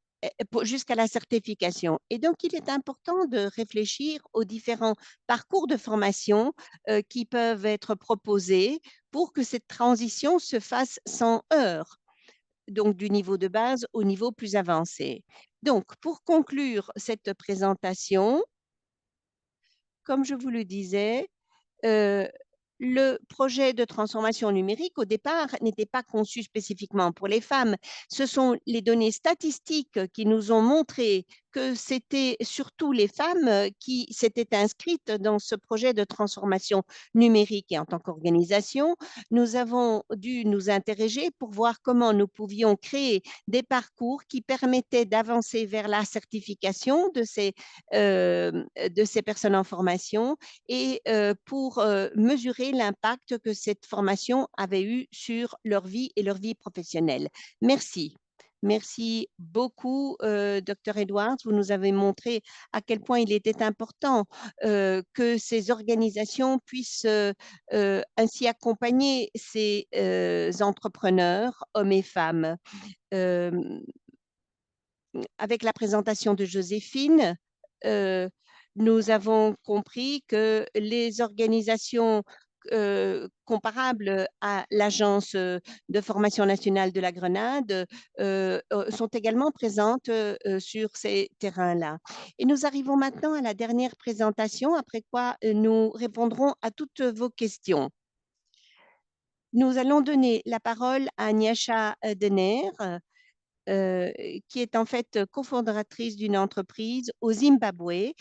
S3: jusqu'à la certification. Et donc, il est important de réfléchir aux différents parcours de formation qui peuvent être proposés pour que cette transition se fasse sans heurts, donc du niveau de base au niveau plus avancé. Donc, pour conclure cette présentation, comme je vous le disais, euh, le projet de transformation numérique, au départ, n'était pas conçu spécifiquement pour les femmes. Ce sont les données statistiques qui nous ont montré que c'était surtout les femmes qui s'étaient inscrites dans ce projet de transformation numérique. Et en tant qu'organisation, nous avons dû nous interroger pour voir comment nous pouvions créer des parcours qui permettaient d'avancer vers la certification de ces personnes en formation et pour mesurer l'impact que cette formation avait eu sur leur vie et leur vie professionnelle. Merci. Merci beaucoup, Dr. Edwards. Vous nous avez montré à quel point il était important que ces organisations puissent ainsi accompagner ces entrepreneurs, hommes et femmes. Avec la présentation de Joséphine, nous avons compris que les organisations comparables à l'Agence de formation nationale de la Grenade sont également présentes sur ces terrains-là. Et nous arrivons maintenant à la dernière présentation, après quoi nous répondrons à toutes vos questions. Nous allons donner la parole à Nyasha Denner, qui est en fait cofondatrice d'une entreprise au Zimbabwe.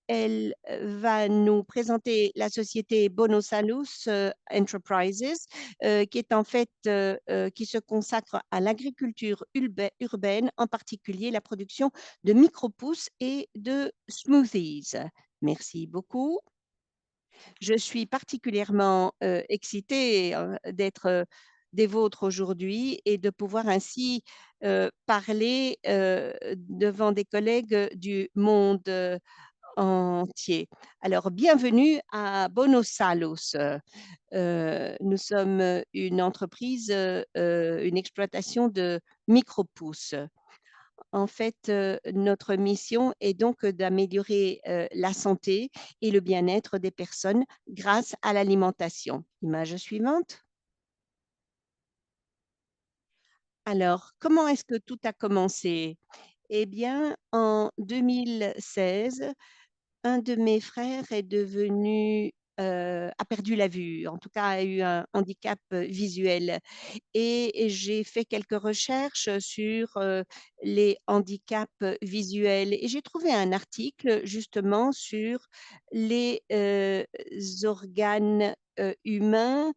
S3: Elle va nous présenter la société Bonosalus Enterprises, qui est en fait qui se consacre à l'agriculture urbaine, en particulier la production de micro-pousses et de smoothies. Merci beaucoup. Je suis particulièrement excitée d'être des vôtres aujourd'hui et de pouvoir ainsi parler devant des collègues du monde entier. Alors, bienvenue à Bonosalus. Nous sommes une entreprise, une exploitation de micro-pousses. En fait, notre mission est donc d'améliorer la santé et le bien-être des personnes grâce à l'alimentation. Image suivante. Alors, comment est-ce que tout a commencé? Eh bien, en 2016, un de mes frères est devenu a perdu la vue, en tout cas a eu un handicap visuel. Et j'ai fait quelques recherches sur les handicaps visuels et j'ai trouvé un article justement sur les organes humains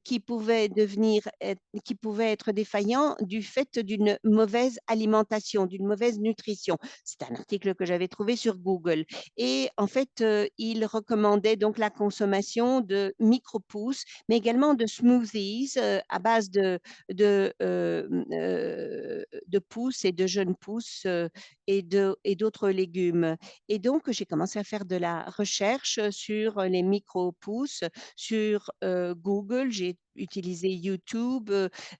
S3: qui pouvaient être défaillants du fait d'une mauvaise alimentation, d'une mauvaise nutrition. C'est un article que j'avais trouvé sur Google. Et en fait, il recommandait donc la consommation de micro-pousses, mais également de smoothies à base de pousses et de jeunes pousses et d'autres légumes. Et donc, j'ai commencé à faire de la recherche sur les micro-pousses sur Google. J'ai utilisé YouTube.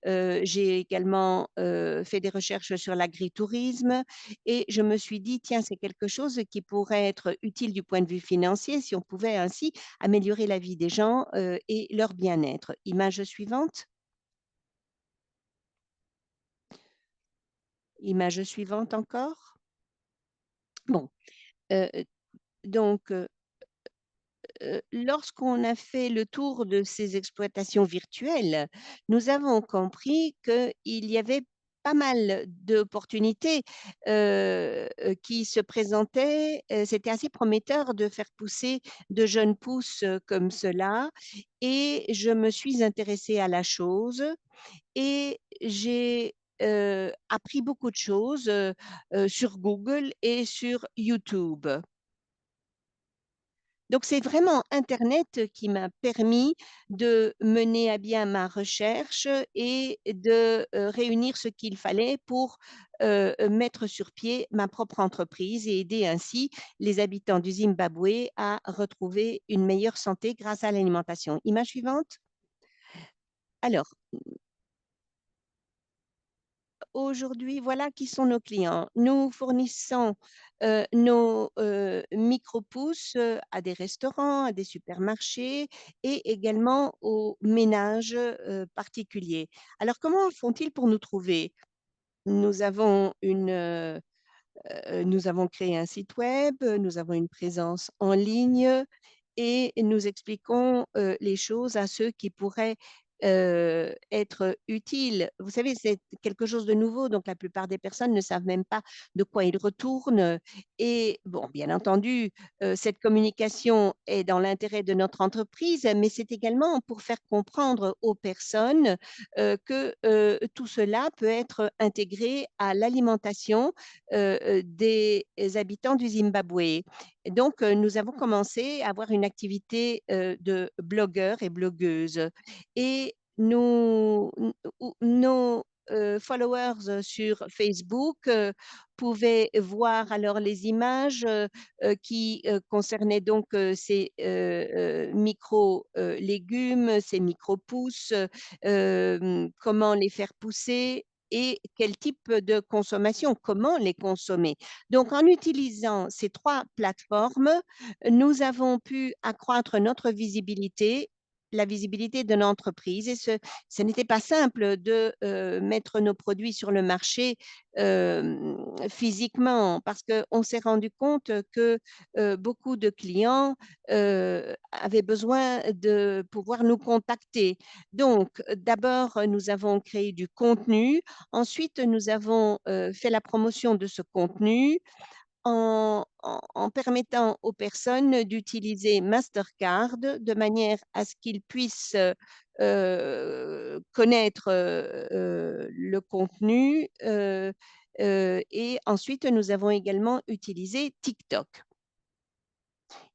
S3: J'ai également fait des recherches sur l'agritourisme et je me suis dit, tiens, c'est quelque chose qui pourrait être utile du point de vue financier si on pouvait ainsi améliorer la vie des gens et leur bien-être. Image suivante. Image suivante encore. Bon, euh, donc, lorsqu'on a fait le tour de ces exploitations virtuelles, nous avons compris qu'il y avait pas mal d'opportunités qui se présentaient. C'était assez prometteur de faire pousser de jeunes pousses comme cela. Et je me suis intéressée à la chose et j'ai appris beaucoup de choses sur Google et sur YouTube. Donc, c'est vraiment Internet qui m'a permis de mener à bien ma recherche et de réunir ce qu'il fallait pour mettre sur pied ma propre entreprise et aider ainsi les habitants du Zimbabwe à retrouver une meilleure santé grâce à l'alimentation. Image suivante. Alors, aujourd'hui, voilà qui sont nos clients. Nous fournissons nos micro-pousses à des restaurants, à des supermarchés et également aux ménages particuliers. Alors, comment font-ils pour nous trouver? Nous avons nous avons créé un site web, nous avons une présence en ligne et nous expliquons les choses à ceux qui pourraient être utiles. Vous savez, c'est quelque chose de nouveau, donc la plupart des personnes ne savent même pas de quoi ils retournent. Et bon, bien entendu, cette communication est dans l'intérêt de notre entreprise, mais c'est également pour faire comprendre aux personnes que tout cela peut être intégré à l'alimentation des habitants du Zimbabwe. Donc, nous avons commencé à avoir une activité de blogueurs et blogueuses. Et nos followers sur Facebook pouvaient voir alors les images qui concernaient donc ces micro-légumes, ces micro-pousses, comment les faire pousser et quel type de consommation, comment les consommer. Donc, en utilisant ces trois plateformes, nous avons pu accroître notre visibilité, la visibilité de l'entreprise. Et ce n'était pas simple de mettre nos produits sur le marché physiquement parce qu'on s'est rendu compte que beaucoup de clients avaient besoin de pouvoir nous contacter. Donc, d'abord, nous avons créé du contenu. Ensuite, nous avons fait la promotion de ce contenu en permettant aux personnes d'utiliser Mastercard de manière à ce qu'ils puissent connaître le contenu. Et ensuite, nous avons également utilisé TikTok.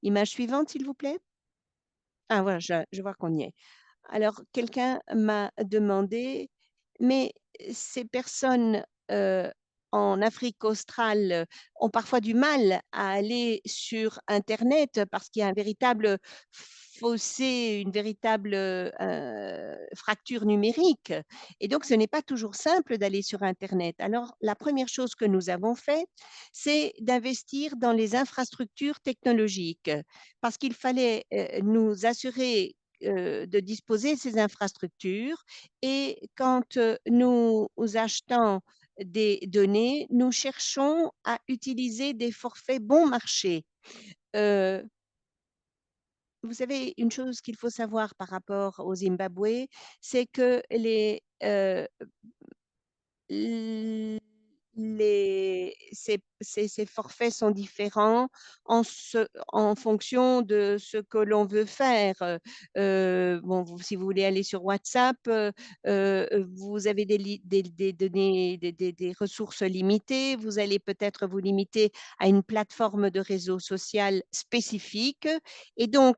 S3: Image suivante, s'il vous plaît. Ah, voilà, je vois qu'on y est. Alors, quelqu'un m'a demandé, mais ces personnes en Afrique australe ont parfois du mal à aller sur Internet parce qu'il y a un véritable fossé, une véritable fracture numérique. Et donc, ce n'est pas toujours simple d'aller sur Internet. Alors, la première chose que nous avons fait, c'est d'investir dans les infrastructures technologiques parce qu'il fallait nous assurer de disposer de ces infrastructures et quand nous achetons des données, nous cherchons à utiliser des forfaits bon marché. Euh, vous savez, une chose qu'il faut savoir par rapport au Zimbabwe, c'est que l- ces forfaits sont différents en fonction de ce que l'on veut faire. Bon, si vous voulez aller sur WhatsApp, vous avez des données, des ressources limitées. Vous allez peut-être vous limiter à une plateforme de réseau social spécifique. Et donc,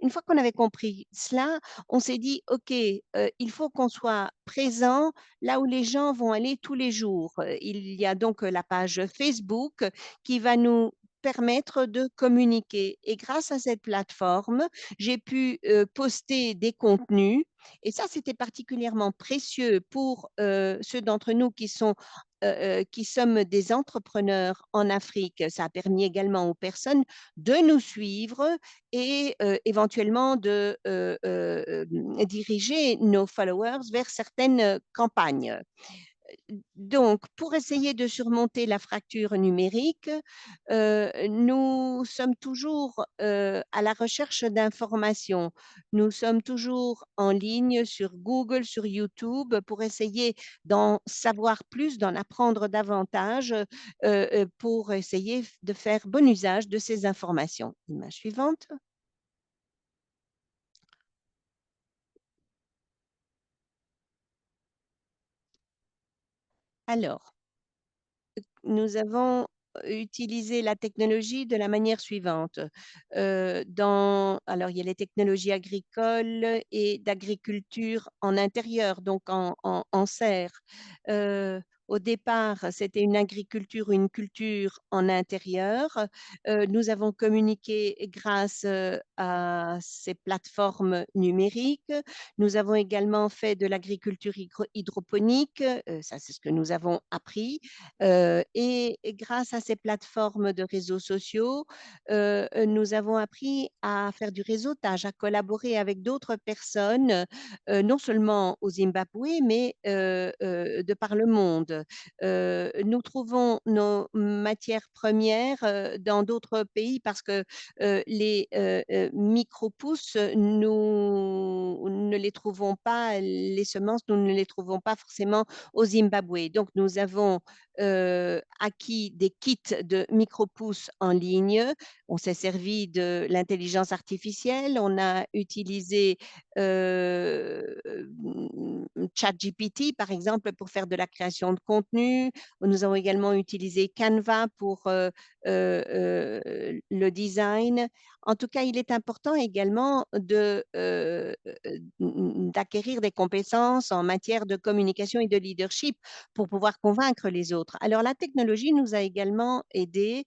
S3: une fois qu'on avait compris cela, on s'est dit, OK, il faut qu'on soit présent là où les gens vont aller tous les jours. Il y a donc la page Facebook qui va nous permettre de communiquer. Et grâce à cette plateforme, j'ai pu poster des contenus. Et ça, c'était particulièrement précieux pour ceux d'entre nous qui sommes des entrepreneurs en Afrique. Ça a permis également aux personnes de nous suivre et éventuellement de diriger nos followers vers certaines campagnes. Donc, pour essayer de surmonter la fracture numérique, nous sommes toujours à la recherche d'informations. Nous sommes toujours en ligne sur Google, sur YouTube, pour essayer d'en savoir plus, d'en apprendre davantage, pour essayer de faire bon usage de ces informations. Image suivante. Alors, nous avons utilisé la technologie de la manière suivante. Alors, il y a les technologies agricoles et d'agriculture en intérieur, donc en serre. Au départ, c'était une agriculture, une culture en intérieur. Nous avons communiqué grâce à ces plateformes numériques. Nous avons également fait de l'agriculture hydroponique. Ça, c'est ce que nous avons appris. Et grâce à ces plateformes de réseaux sociaux, nous avons appris à faire du réseautage, à collaborer avec d'autres personnes, non seulement au Zimbabwe, mais de par le monde. Nous trouvons nos matières premières dans d'autres pays parce que les micro-pousses, nous ne les trouvons pas, les semences, nous ne les trouvons pas forcément au Zimbabwe. Donc, nous avons acquis des kits de micro-pousses en ligne. On s'est servi de l'intelligence artificielle. On a utilisé ChatGPT, par exemple, pour faire de la création de contenu. Nous avons également utilisé Canva pour le design. En tout cas, il est important également d'acquérir des compétences en matière de communication et de leadership pour pouvoir convaincre les autres. Alors, la technologie nous a également aidés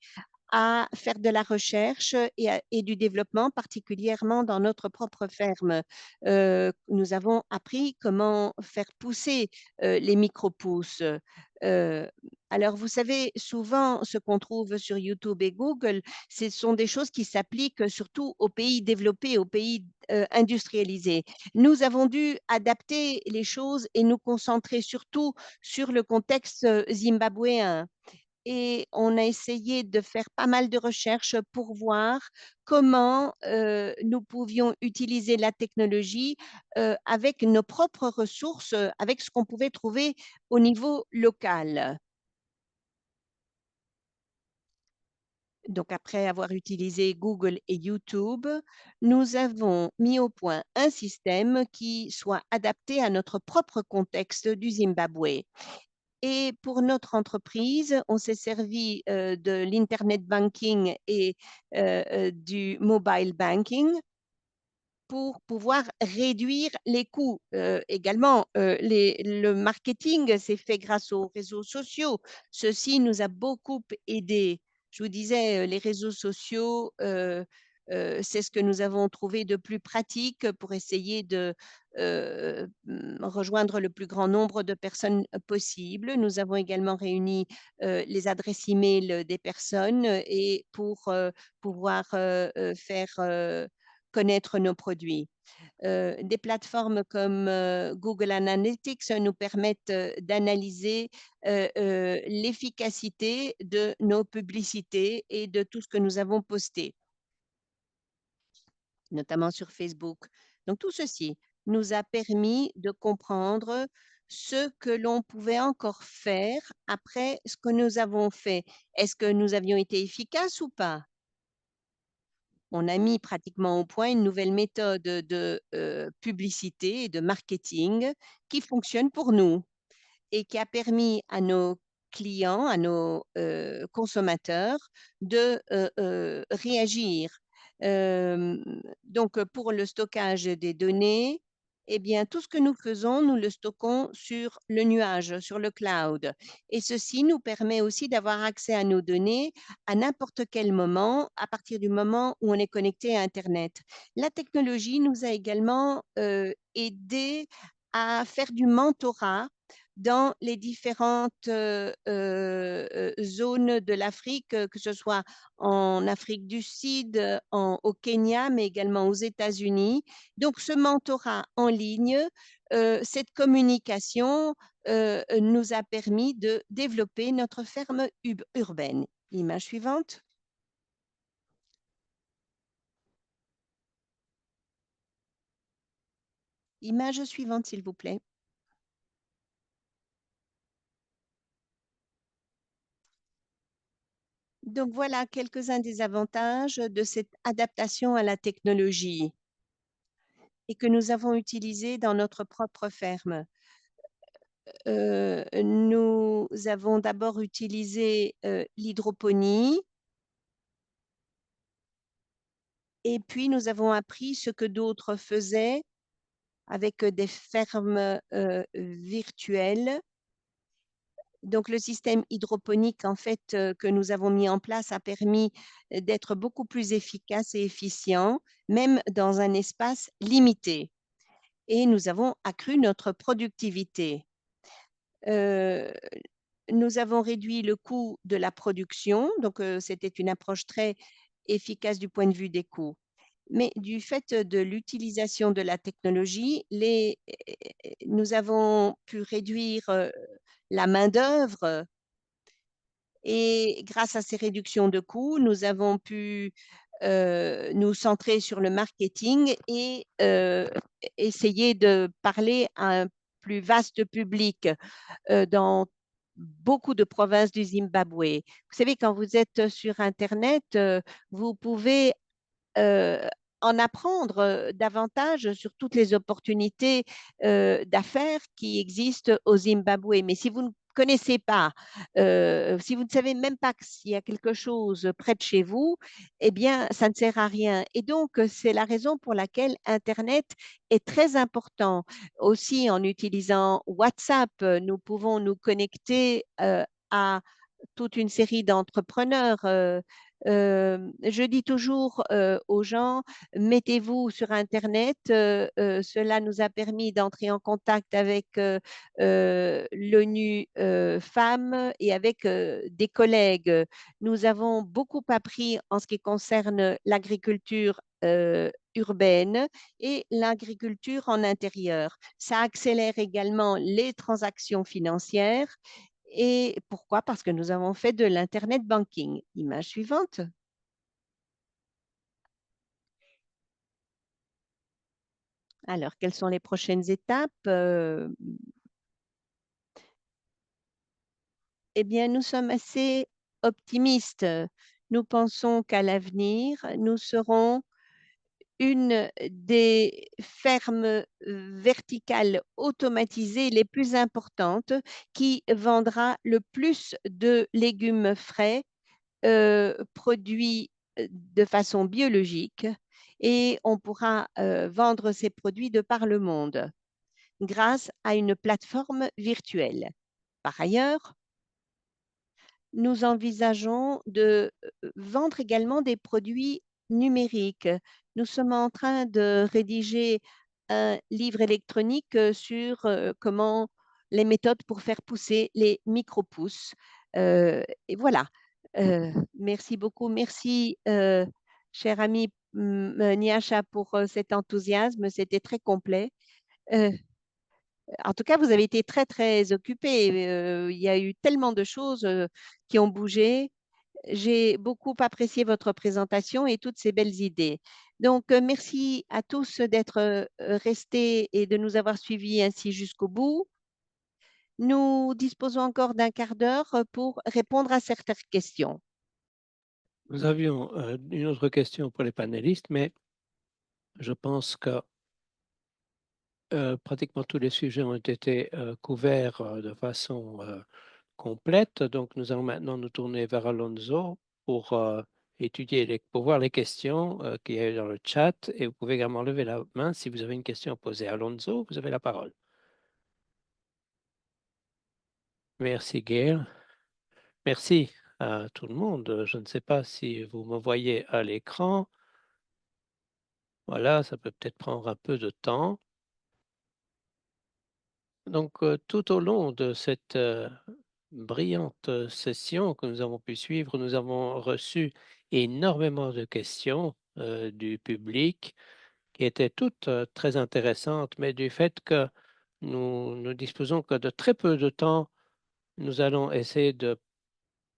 S3: à faire de la recherche et du développement, particulièrement dans notre propre ferme. Nous avons appris comment faire pousser les micro-pousses. Euh, alors, vous savez, souvent, ce qu'on trouve sur YouTube et Google, ce sont des choses qui s'appliquent surtout aux pays développés, aux pays industrialisés. Nous avons dû adapter les choses et nous concentrer surtout sur le contexte zimbabwéen et on a essayé de faire pas mal de recherches pour voir comment nous pouvions utiliser la technologie avec nos propres ressources, avec ce qu'on pouvait trouver au niveau local. Donc, après avoir utilisé Google et YouTube, nous avons mis au point un système qui soit adapté à notre propre contexte du Zimbabwe. Et pour notre entreprise, on s'est servi de l'Internet banking et du mobile banking pour pouvoir réduire les coûts. Également, le marketing s'est fait grâce aux réseaux sociaux. Ceci nous a beaucoup aidé. Je vous disais, les réseaux sociaux, c'est ce que nous avons trouvé de plus pratique pour essayer de rejoindre le plus grand nombre de personnes possible. Nous avons également réuni les adresses e-mail des personnes et pour pouvoir faire connaître nos produits. Des plateformes comme Google Analytics nous permettent d'analyser l'efficacité de nos publicités et de tout ce que nous avons posté. notamment sur Facebook. Donc, tout ceci nous a permis de comprendre ce que l'on pouvait encore faire après ce que nous avons fait. Est-ce que nous avions été efficaces ou pas? On a mis pratiquement au point une nouvelle méthode de publicité et de marketing qui fonctionne pour nous et qui a permis à nos clients, à nos consommateurs de réagir. Donc, pour le stockage des données, eh bien, tout ce que nous faisons, nous le stockons sur le nuage, sur le cloud. Et ceci nous permet aussi d'avoir accès à nos données à n'importe quel moment, à partir du moment où on est connecté à Internet. La technologie nous a également aidé à faire du mentorat dans les différentes zones de l'Afrique, que ce soit en Afrique du Sud, au Kenya, mais également aux États-Unis. Donc, ce mentorat en ligne, cette communication nous a permis de développer notre ferme urbaine. Image suivante. Image suivante, s'il vous plaît. Donc voilà quelques-uns des avantages de cette adaptation à la technologie et que nous avons utilisé dans notre propre ferme. Nous avons d'abord utilisé l'hydroponie et puis nous avons appris ce que d'autres faisaient avec des fermes virtuelles. Donc, le système hydroponique, en fait, que nous avons mis en place a permis d'être beaucoup plus efficace et efficient, même dans un espace limité. Et nous avons accru notre productivité. Nous avons réduit le coût de la production, donc c'était une approche très efficace du point de vue des coûts. Mais du fait de l'utilisation de la technologie, nous avons pu réduire la main-d'œuvre et grâce à ces réductions de coûts, nous avons pu nous centrer sur le marketing et essayer de parler à un plus vaste public dans beaucoup de provinces du Zimbabwe. Vous savez, quand vous êtes sur Internet, vous pouvez en apprendre davantage sur toutes les opportunités d'affaires qui existent au Zimbabwe. Mais si vous ne connaissez pas, si vous ne savez même pas s'il y a quelque chose près de chez vous, eh bien, ça ne sert à rien. Et donc, c'est la raison pour laquelle Internet est très important. Aussi, en utilisant WhatsApp, nous pouvons nous connecter à toute une série d'entrepreneurs. Je dis toujours aux gens, mettez-vous sur Internet. Cela nous a permis d'entrer en contact avec l'ONU Femmes et avec des collègues. Nous avons beaucoup appris en ce qui concerne l'agriculture urbaine et l'agriculture en intérieur. Ça accélère également les transactions financières. Et pourquoi? Parce que nous avons fait de l'Internet banking. Image suivante. Alors, quelles sont les prochaines étapes? Eh bien, nous sommes assez optimistes. Nous pensons qu'à l'avenir, nous serons une des fermes verticales automatisées les plus importantes qui vendra le plus de légumes frais produits de façon biologique et on pourra vendre ces produits de par le monde grâce à une plateforme virtuelle. Par ailleurs, nous envisageons de vendre également des produits numériques. Nous sommes en train de rédiger un livre électronique sur comment les méthodes pour faire pousser les micro-pousses. Et voilà. Merci beaucoup. Merci, cher ami Niasha, pour cet enthousiasme. C'était très complet. Euh, En tout cas, vous avez été très, très occupé. Il y a eu tellement de choses qui ont bougé. J'ai beaucoup apprécié votre présentation et toutes ces belles idées. Donc, merci à tous d'être restés et de nous avoir suivis ainsi jusqu'au bout. Nous disposons encore d'un quart d'heure pour répondre à certaines questions.
S1: Nous avions une autre question pour les panélistes, mais je pense que pratiquement tous les sujets ont été couverts de façon complète. Donc, nous allons maintenant nous tourner vers Alonso pour pour voir les questions qu'il y a eu dans le chat. Et vous pouvez également lever la main si vous avez une question à poser. Alonso, vous avez la parole. Merci, Gail. Merci à tout le monde. Je ne sais pas si vous me voyez à l'écran. Voilà, ça peut peut-être prendre un peu de temps. Donc, tout au long de cette brillante session que nous avons pu suivre, nous avons reçu énormément de questions du public qui étaient toutes très intéressantes, mais du fait que nous disposons que de très peu de temps, nous allons essayer de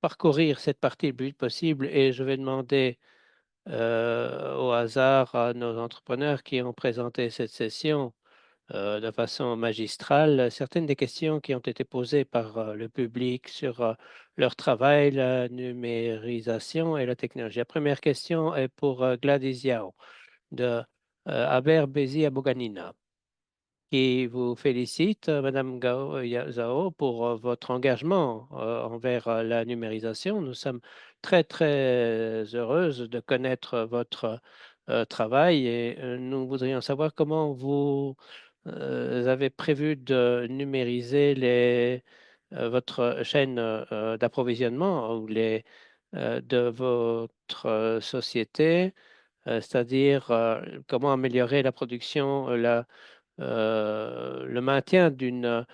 S1: parcourir cette partie le plus vite possible et je vais demander au hasard à nos entrepreneurs qui ont présenté cette session de façon magistrale certaines des questions qui ont été posées par le public sur leur travail, la numérisation et la technologie. La première question est pour Gladys Yao de Aber Bezi Aboganina qui vous félicite, Madame Zhao, pour votre engagement envers la numérisation. Nous sommes très, très heureuses de connaître votre travail et nous voudrions savoir comment vous avez prévu de numériser votre chaîne d'approvisionnement ou de votre société, c'est-à-dire comment améliorer la production, le maintien d'une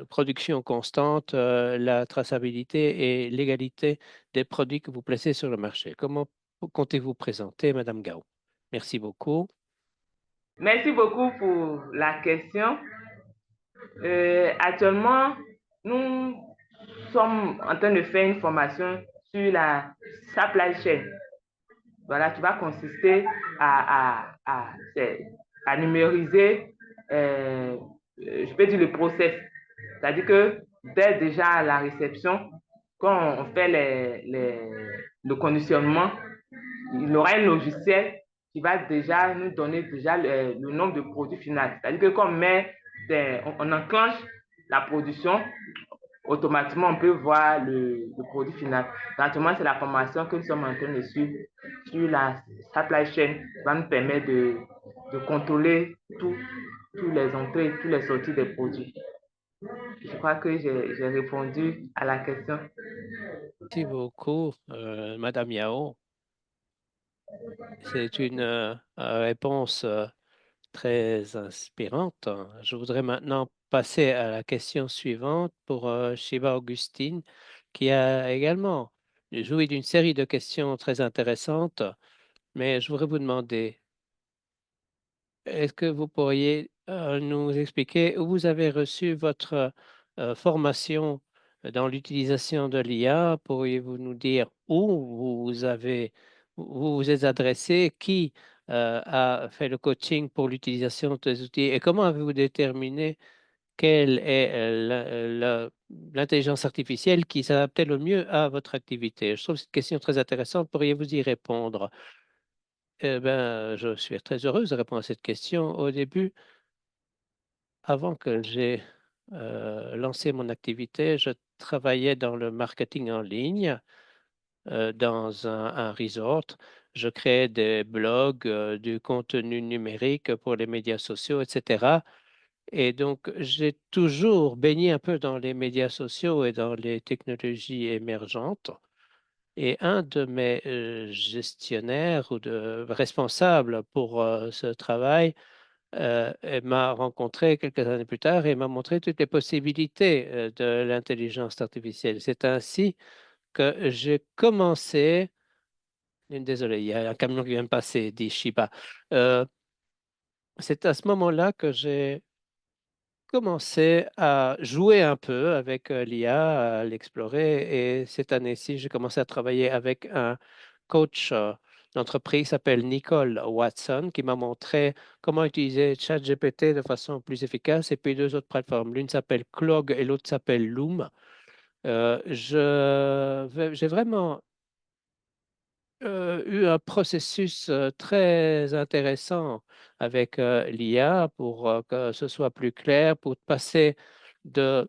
S1: production constante, la traçabilité et l'égalité des produits que vous placez sur le marché. Comment comptez-vous présenter, Madame Gao? Merci beaucoup.
S2: Merci beaucoup pour la question. Actuellement, nous sommes en train de faire une formation sur la supply chain. Voilà, qui va consister à numériser, je peux dire le process. C'est-à-dire que dès déjà la réception, quand on fait le conditionnement, il y aura un logiciel qui va déjà nous donner déjà le nombre de produits finaux. C'est-à-dire que quand on enclenche la production, automatiquement, on peut voir le produit final. Actuellement, c'est la formation que nous sommes en train de suivre sur la supply chain qui va nous permettre de contrôler tous les entrées et tous les sorties des produits. Je crois que j'ai répondu à la question.
S1: Merci beaucoup, Madame Yao. C'est une réponse très inspirante. Je voudrais maintenant passer à la question suivante pour Shiva Augustine, qui a également joui d'une série de questions très intéressantes. Mais je voudrais vous demander, est-ce que vous pourriez nous expliquer où vous avez reçu votre formation dans l'utilisation de l'IA? Pourriez-vous nous dire où vous vous êtes adressé, qui a fait le coaching pour l'utilisation de ces outils et comment avez-vous déterminé quelle est l'intelligence artificielle qui s'adaptait le mieux à votre activité? Je trouve cette question très intéressante. Pourriez-vous y répondre? Eh ben, je suis très heureuse de répondre à cette question. Au début, avant que j'ai lancé mon activité, je travaillais dans le marketing en ligne, dans un resort. Je créais des blogs, du contenu numérique pour les médias sociaux, etc. Et donc, j'ai toujours baigné un peu dans les médias sociaux et dans les technologies émergentes. Et un de mes gestionnaires ou de responsables pour ce travail elle m'a rencontré quelques années plus tard et m'a montré toutes les possibilités de l'intelligence artificielle. C'est ainsi que j'ai commencé. Désolé, il y a un camion qui vient de passer, dit Shiba. Euh, c'est à ce moment-là que j'ai commencé à jouer un peu avec l'IA, à l'explorer. Et cette année-ci, j'ai commencé à travailler avec un coach l'entreprise s'appelle Nicole Watson, qui m'a montré comment utiliser ChatGPT de façon plus efficace, et puis deux autres plateformes. L'une s'appelle Clog et l'autre s'appelle Loom. J'ai vraiment eu un processus très intéressant avec l'IA pour que ce soit plus clair, pour passer de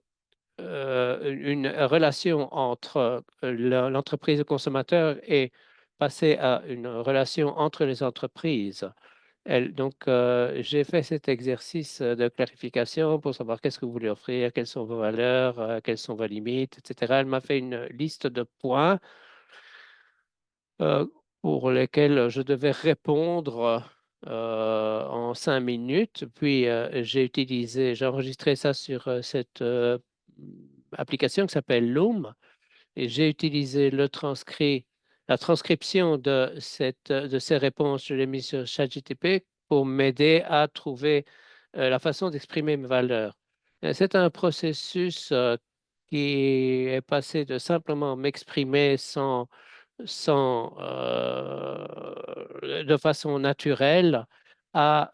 S1: une relation entre l'entreprise et le consommateur et passer à une relation entre les entreprises. Donc, j'ai fait cet exercice de clarification pour savoir qu'est-ce que vous voulez offrir, quelles sont vos valeurs, quelles sont vos limites, etc. Elle m'a fait une liste de points euh, pour lesquels je devais répondre en 5 minutes. Puis j'ai enregistré ça sur cette application qui s'appelle Loom, et j'ai utilisé la transcription de ces réponses. Je l'ai mis sur ChatGPT pour m'aider à trouver la façon d'exprimer mes valeurs. C'est un processus qui est passé de simplement m'exprimer de façon naturelle à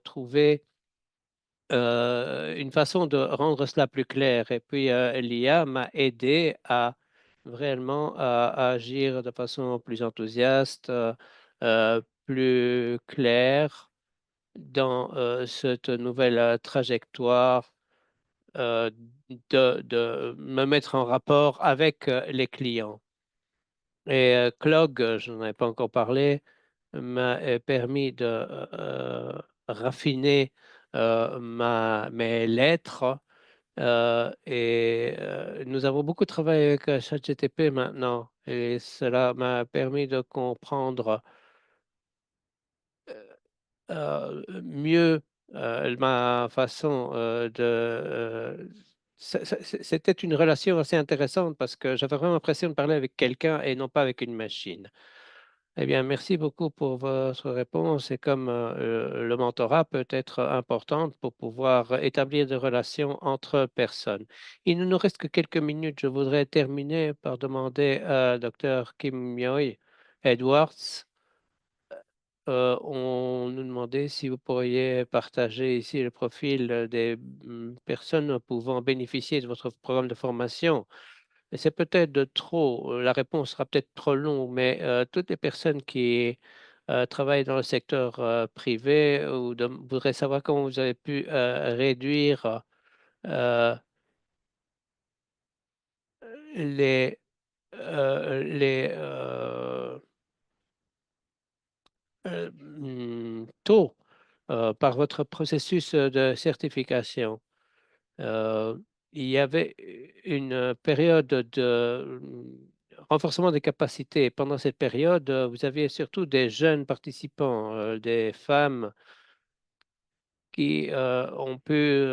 S1: trouver une façon de rendre cela plus clair. Et puis, l'IA m'a aidé à vraiment à agir de façon plus enthousiaste, plus claire dans cette nouvelle trajectoire euh, de me mettre en rapport avec les clients. Et Clog, je n'en ai pas encore parlé, m'a permis de raffiner mes lettres. Et nous avons beaucoup travaillé avec ChatGPT maintenant, et cela m'a permis de comprendre mieux ma façon c'était une relation assez intéressante parce que j'avais vraiment l'impression de parler avec quelqu'un et non pas avec une machine. Eh bien, merci beaucoup pour votre réponse. Et comme le mentorat peut être important pour pouvoir établir des relations entre personnes. Il ne nous reste que quelques minutes. Je voudrais terminer par demander à Dr. Kim Myoy Edwards. On nous demandait si vous pourriez partager ici le profil des personnes pouvant bénéficier de votre programme de formation. Et c'est peut-être de trop, la réponse sera peut-être trop longue, mais toutes les personnes qui travaillent dans le secteur privé voudraient savoir comment vous avez pu réduire euh, les, les taux par votre processus de certification. Euh, il y avait une période de renforcement des capacités. Pendant cette période, vous aviez surtout des jeunes participants, des femmes qui ont pu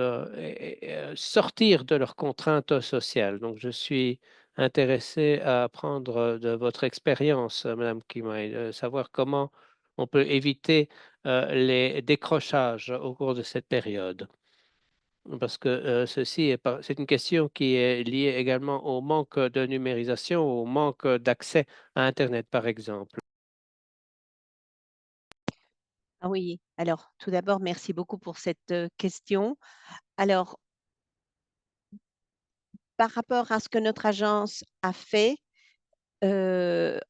S1: sortir de leurs contraintes sociales. Donc, je suis intéressé à apprendre de votre expérience, Madame Kimai, de savoir comment on peut éviter les décrochages au cours de cette période. Parce que c'est une question qui est liée également au manque de numérisation, au manque d'accès à Internet, par exemple.
S3: Ah oui, alors tout d'abord, merci beaucoup pour cette question. Alors, par rapport à ce que notre agence a fait,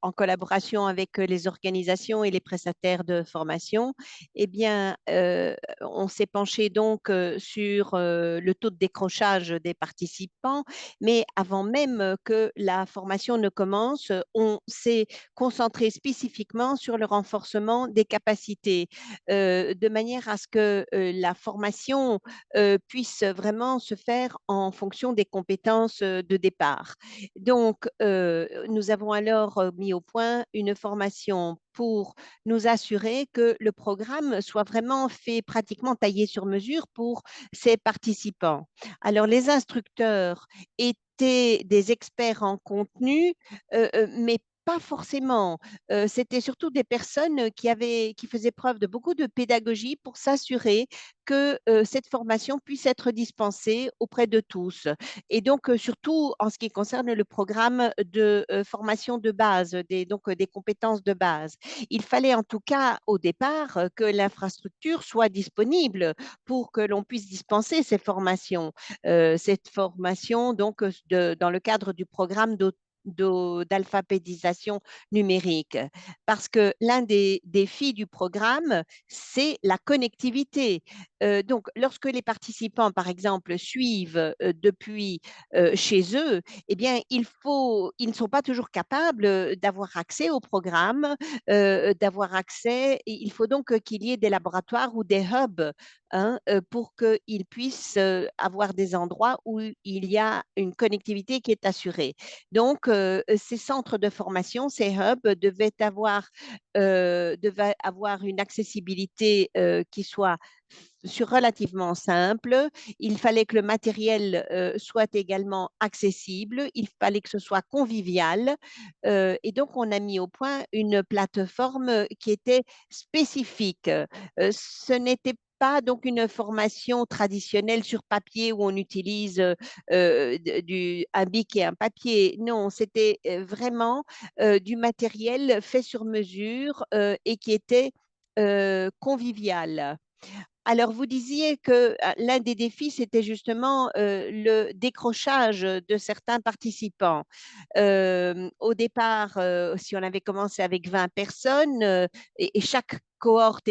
S3: en collaboration avec les organisations et les prestataires de formation, eh bien, on s'est penché donc sur le taux de décrochage des participants, mais avant même que la formation ne commence, on s'est concentré spécifiquement sur le renforcement des capacités, de manière à ce que la formation puisse vraiment se faire en fonction des compétences de départ. Donc, nous avons alors mis au point une formation pour nous assurer que le programme soit vraiment fait pratiquement taillé sur mesure pour ces participants. Alors, les instructeurs étaient des experts en contenu, mais pas forcément. C'était surtout des personnes qui faisaient preuve de beaucoup de pédagogie pour s'assurer que cette formation puisse être dispensée auprès de tous. Et donc, surtout en ce qui concerne le programme de formation de base, des compétences de base. Il fallait en tout cas au départ que l'infrastructure soit disponible pour que l'on puisse dispenser ces formations. Cette formation, donc, dans le cadre du programme d'alphabétisation numérique. Parce que l'un des défis du programme, c'est la connectivité. Donc, lorsque les participants, par exemple, suivent depuis chez eux, eh bien, ils ne sont pas toujours capables d'avoir accès au programme, d'avoir accès. Il faut donc qu'il y ait des laboratoires ou des hubs, hein, pour qu'ils puissent avoir des endroits où il y a une connectivité qui est assurée. Donc, ces centres de formation, ces hubs devaient avoir une accessibilité qui soit relativement simple. Il fallait que le matériel soit également accessible. Il fallait que ce soit convivial. Et donc, on a mis au point une plateforme qui était spécifique. Ce n'était pas donc une formation traditionnelle sur papier où on utilise un bic et un papier. Non, c'était vraiment du matériel fait sur mesure et qui était convivial. Alors, vous disiez que l'un des défis, c'était justement le décrochage de certains participants. Au départ, si on avait commencé avec 20 personnes et chaque cohorte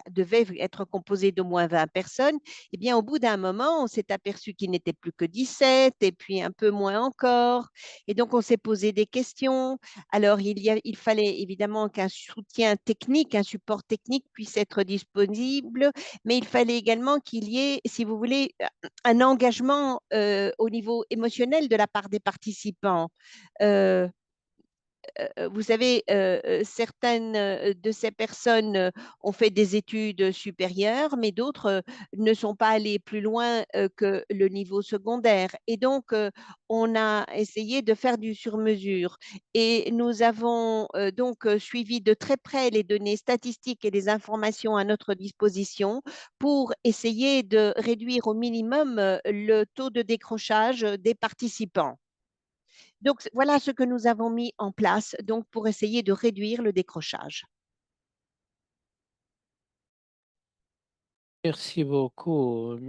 S3: devait être composée d'au moins 20 personnes, eh bien, au bout d'un moment, on s'est aperçu qu'il n'était plus que 17 et puis un peu moins encore. Et donc, on s'est posé des questions. Alors, il fallait évidemment qu'un soutien technique, un support technique puisse être disponible, mais il fallait également qu'il y ait, si vous voulez, un engagement au niveau émotionnel de la part des participants. Euh, vous savez, certaines de ces personnes ont fait des études supérieures, mais d'autres ne sont pas allées plus loin que le niveau secondaire. Et donc, on a essayé de faire du sur-mesure. Et nous avons donc suivi de très près les données statistiques et les informations à notre disposition pour essayer de réduire au minimum le taux de décrochage des participants. Donc, voilà ce que nous avons mis en place donc, pour essayer de réduire le décrochage.
S1: Merci beaucoup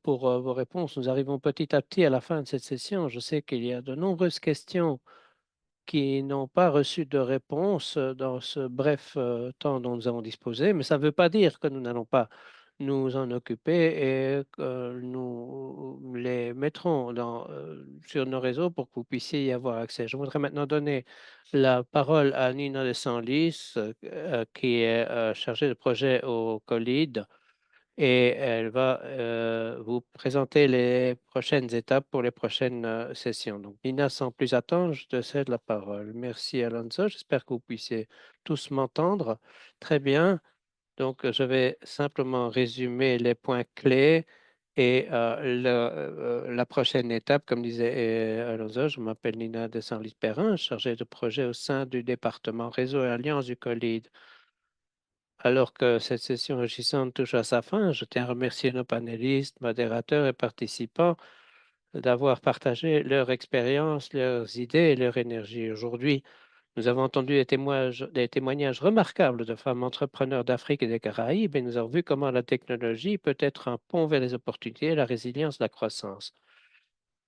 S1: pour vos réponses. Nous arrivons petit à petit à la fin de cette session. Je sais qu'il y a de nombreuses questions qui n'ont pas reçu de réponse dans ce bref temps dont nous avons disposé, mais ça ne veut pas dire que nous n'allons pas nous en occuper et que nous les mettrons sur nos réseaux pour que vous puissiez y avoir accès. Je voudrais maintenant donner la parole à Nina de Senlis, qui est chargée de projet au COLID et elle va vous présenter les prochaines étapes pour les prochaines sessions. Donc, Nina, sans plus attendre, je te cède la parole. Merci, Alonso. J'espère que vous puissiez tous m'entendre. Très bien. Donc, je vais simplement résumer les points clés et la prochaine étape, comme disait Alonso, je m'appelle Nina de Senlis-Perrin, chargée de projet au sein du département Réseau et Alliance du COLID. Alors que cette session enrichissante touche à sa fin, je tiens à remercier nos panélistes, modérateurs et participants d'avoir partagé leur expérience, leurs idées et leur énergie. Aujourd'hui, nous avons entendu des témoignages remarquables de femmes entrepreneurs d'Afrique et des Caraïbes et nous avons vu comment la technologie peut être un pont vers les opportunités, la résilience, la croissance.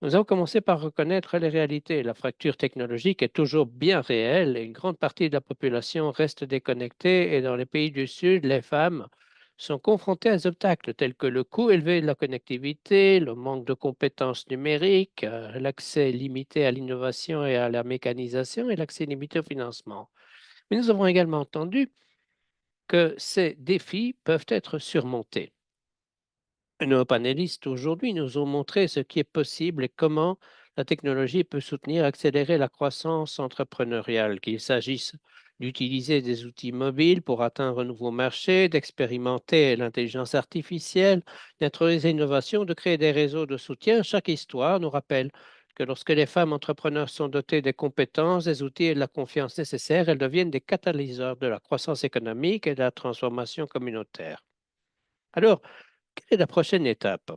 S1: Nous avons commencé par reconnaître les réalités. La fracture technologique est toujours bien réelle et une grande partie de la population reste déconnectée et dans les pays du Sud, les femmes sont confrontées à des obstacles tels que le coût élevé de la connectivité, le manque de compétences numériques, l'accès limité à l'innovation et à la mécanisation et l'accès limité au financement. Mais nous avons également entendu que ces défis peuvent être surmontés. Nos panélistes aujourd'hui nous ont montré ce qui est possible et comment la technologie peut soutenir, accélérer la croissance entrepreneuriale, qu'il s'agisse d'utiliser des outils mobiles pour atteindre un nouveau marché, d'expérimenter l'intelligence artificielle, d'introduire des innovations, de créer des réseaux de soutien. Chaque histoire nous rappelle que lorsque les femmes entrepreneurs sont dotées des compétences, des outils et de la confiance nécessaires, elles deviennent des catalyseurs de la croissance économique et de la transformation communautaire. Alors, quelle est la prochaine étape?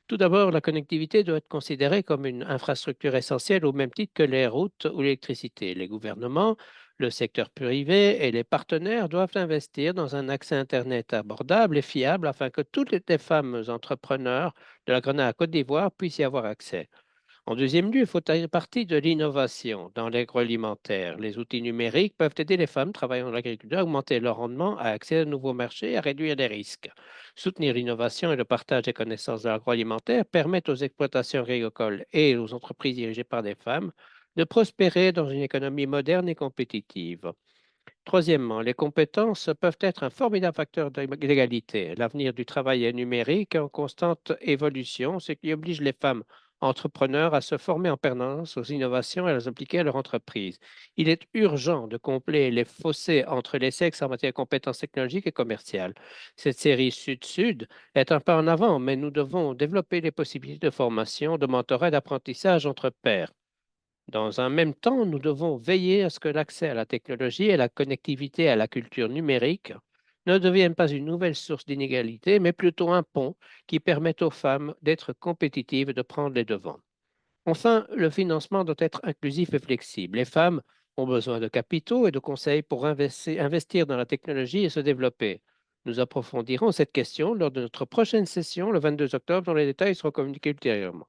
S1: Tout d'abord, la connectivité doit être considérée comme une infrastructure essentielle au même titre que les routes ou l'électricité. Les gouvernements, le secteur privé et les partenaires doivent investir dans un accès Internet abordable et fiable afin que toutes les femmes entrepreneurs de la Grenade à Côte d'Ivoire puissent y avoir accès. En deuxième lieu, il faut tirer parti de l'innovation dans l'agroalimentaire. Les outils numériques peuvent aider les femmes travaillant dans l'agriculture à augmenter leur rendement, à accéder à de nouveaux marchés et à réduire les risques. Soutenir l'innovation et le partage des connaissances de l'agroalimentaire permettent aux exploitations agricoles et aux entreprises dirigées par des femmes de prospérer dans une économie moderne et compétitive. Troisièmement, les compétences peuvent être un formidable facteur d'égalité. L'avenir du travail est numérique et en constante évolution, ce qui oblige les femmes entrepreneurs à se former en permanence aux innovations et à les appliquer à leur entreprise. Il est urgent de combler les fossés entre les sexes en matière de compétences technologiques et commerciales. Cette série Sud-Sud est un pas en avant, mais nous devons développer les possibilités de formation, de mentorat et d'apprentissage entre pairs. Dans un même temps, nous devons veiller à ce que l'accès à la technologie et la connectivité à la culture numérique ne deviennent pas une nouvelle source d'inégalité, mais plutôt un pont qui permette aux femmes d'être compétitives et de prendre les devants. Enfin, le financement doit être inclusif et flexible. Les femmes ont besoin de capitaux et de conseils pour investir dans la technologie et se développer. Nous approfondirons cette question lors de notre prochaine session le 22 octobre, dont les détails seront communiqués ultérieurement.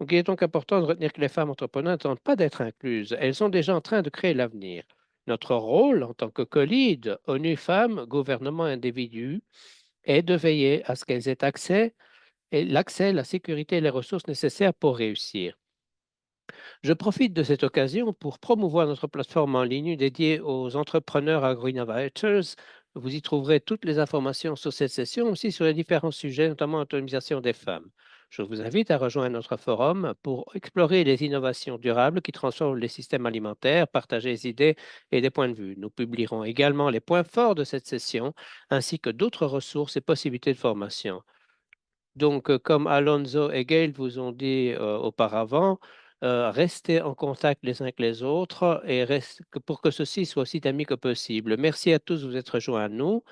S1: Donc, il est donc important de retenir que les femmes entrepreneurs ne tentent pas d'être incluses. Elles sont déjà en train de créer l'avenir. Notre rôle en tant que co-lead, ONU Femmes, gouvernement, individus, est de veiller à ce qu'elles aient accès et l'accès, la sécurité et les ressources nécessaires pour réussir. Je profite de cette occasion pour promouvoir notre plateforme en ligne dédiée aux entrepreneurs agro-innovators. Vous y trouverez toutes les informations sur cette session, aussi sur les différents sujets, notamment l'autonomisation des femmes. Je vous invite à rejoindre notre forum pour explorer les innovations durables qui transforment les systèmes alimentaires, partager des idées et des points de vue. Nous publierons également les points forts de cette session, ainsi que d'autres ressources et possibilités de formation. Donc, comme Alonso et Gail vous ont dit auparavant, restez en contact les uns avec les autres et pour que ceci soit aussi ami que possible. Merci à tous de vous être joints à nous.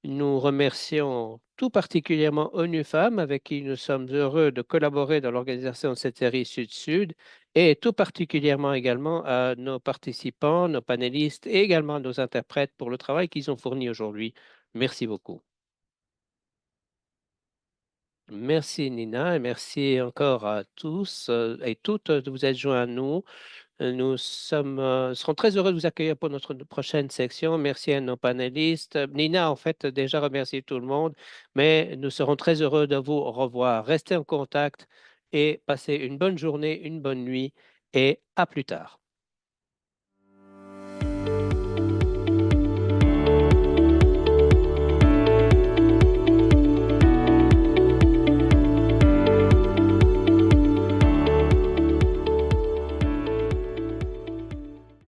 S1: Nous remercions tout particulièrement ONU Femmes, avec qui nous sommes heureux de collaborer dans l'organisation de cette série Sud-Sud, et tout particulièrement également à nos participants, nos panélistes et également à nos interprètes pour le travail qu'ils ont fourni aujourd'hui. Merci beaucoup. Merci Nina et merci encore à tous et toutes de vous être joints à nous. Nous serons très heureux de vous accueillir pour notre prochaine section. Merci à nos panélistes. Nina, en fait, a déjà remercié tout le monde, mais nous serons très heureux de vous revoir. Restez en contact et passez une bonne journée, une bonne nuit et à plus tard.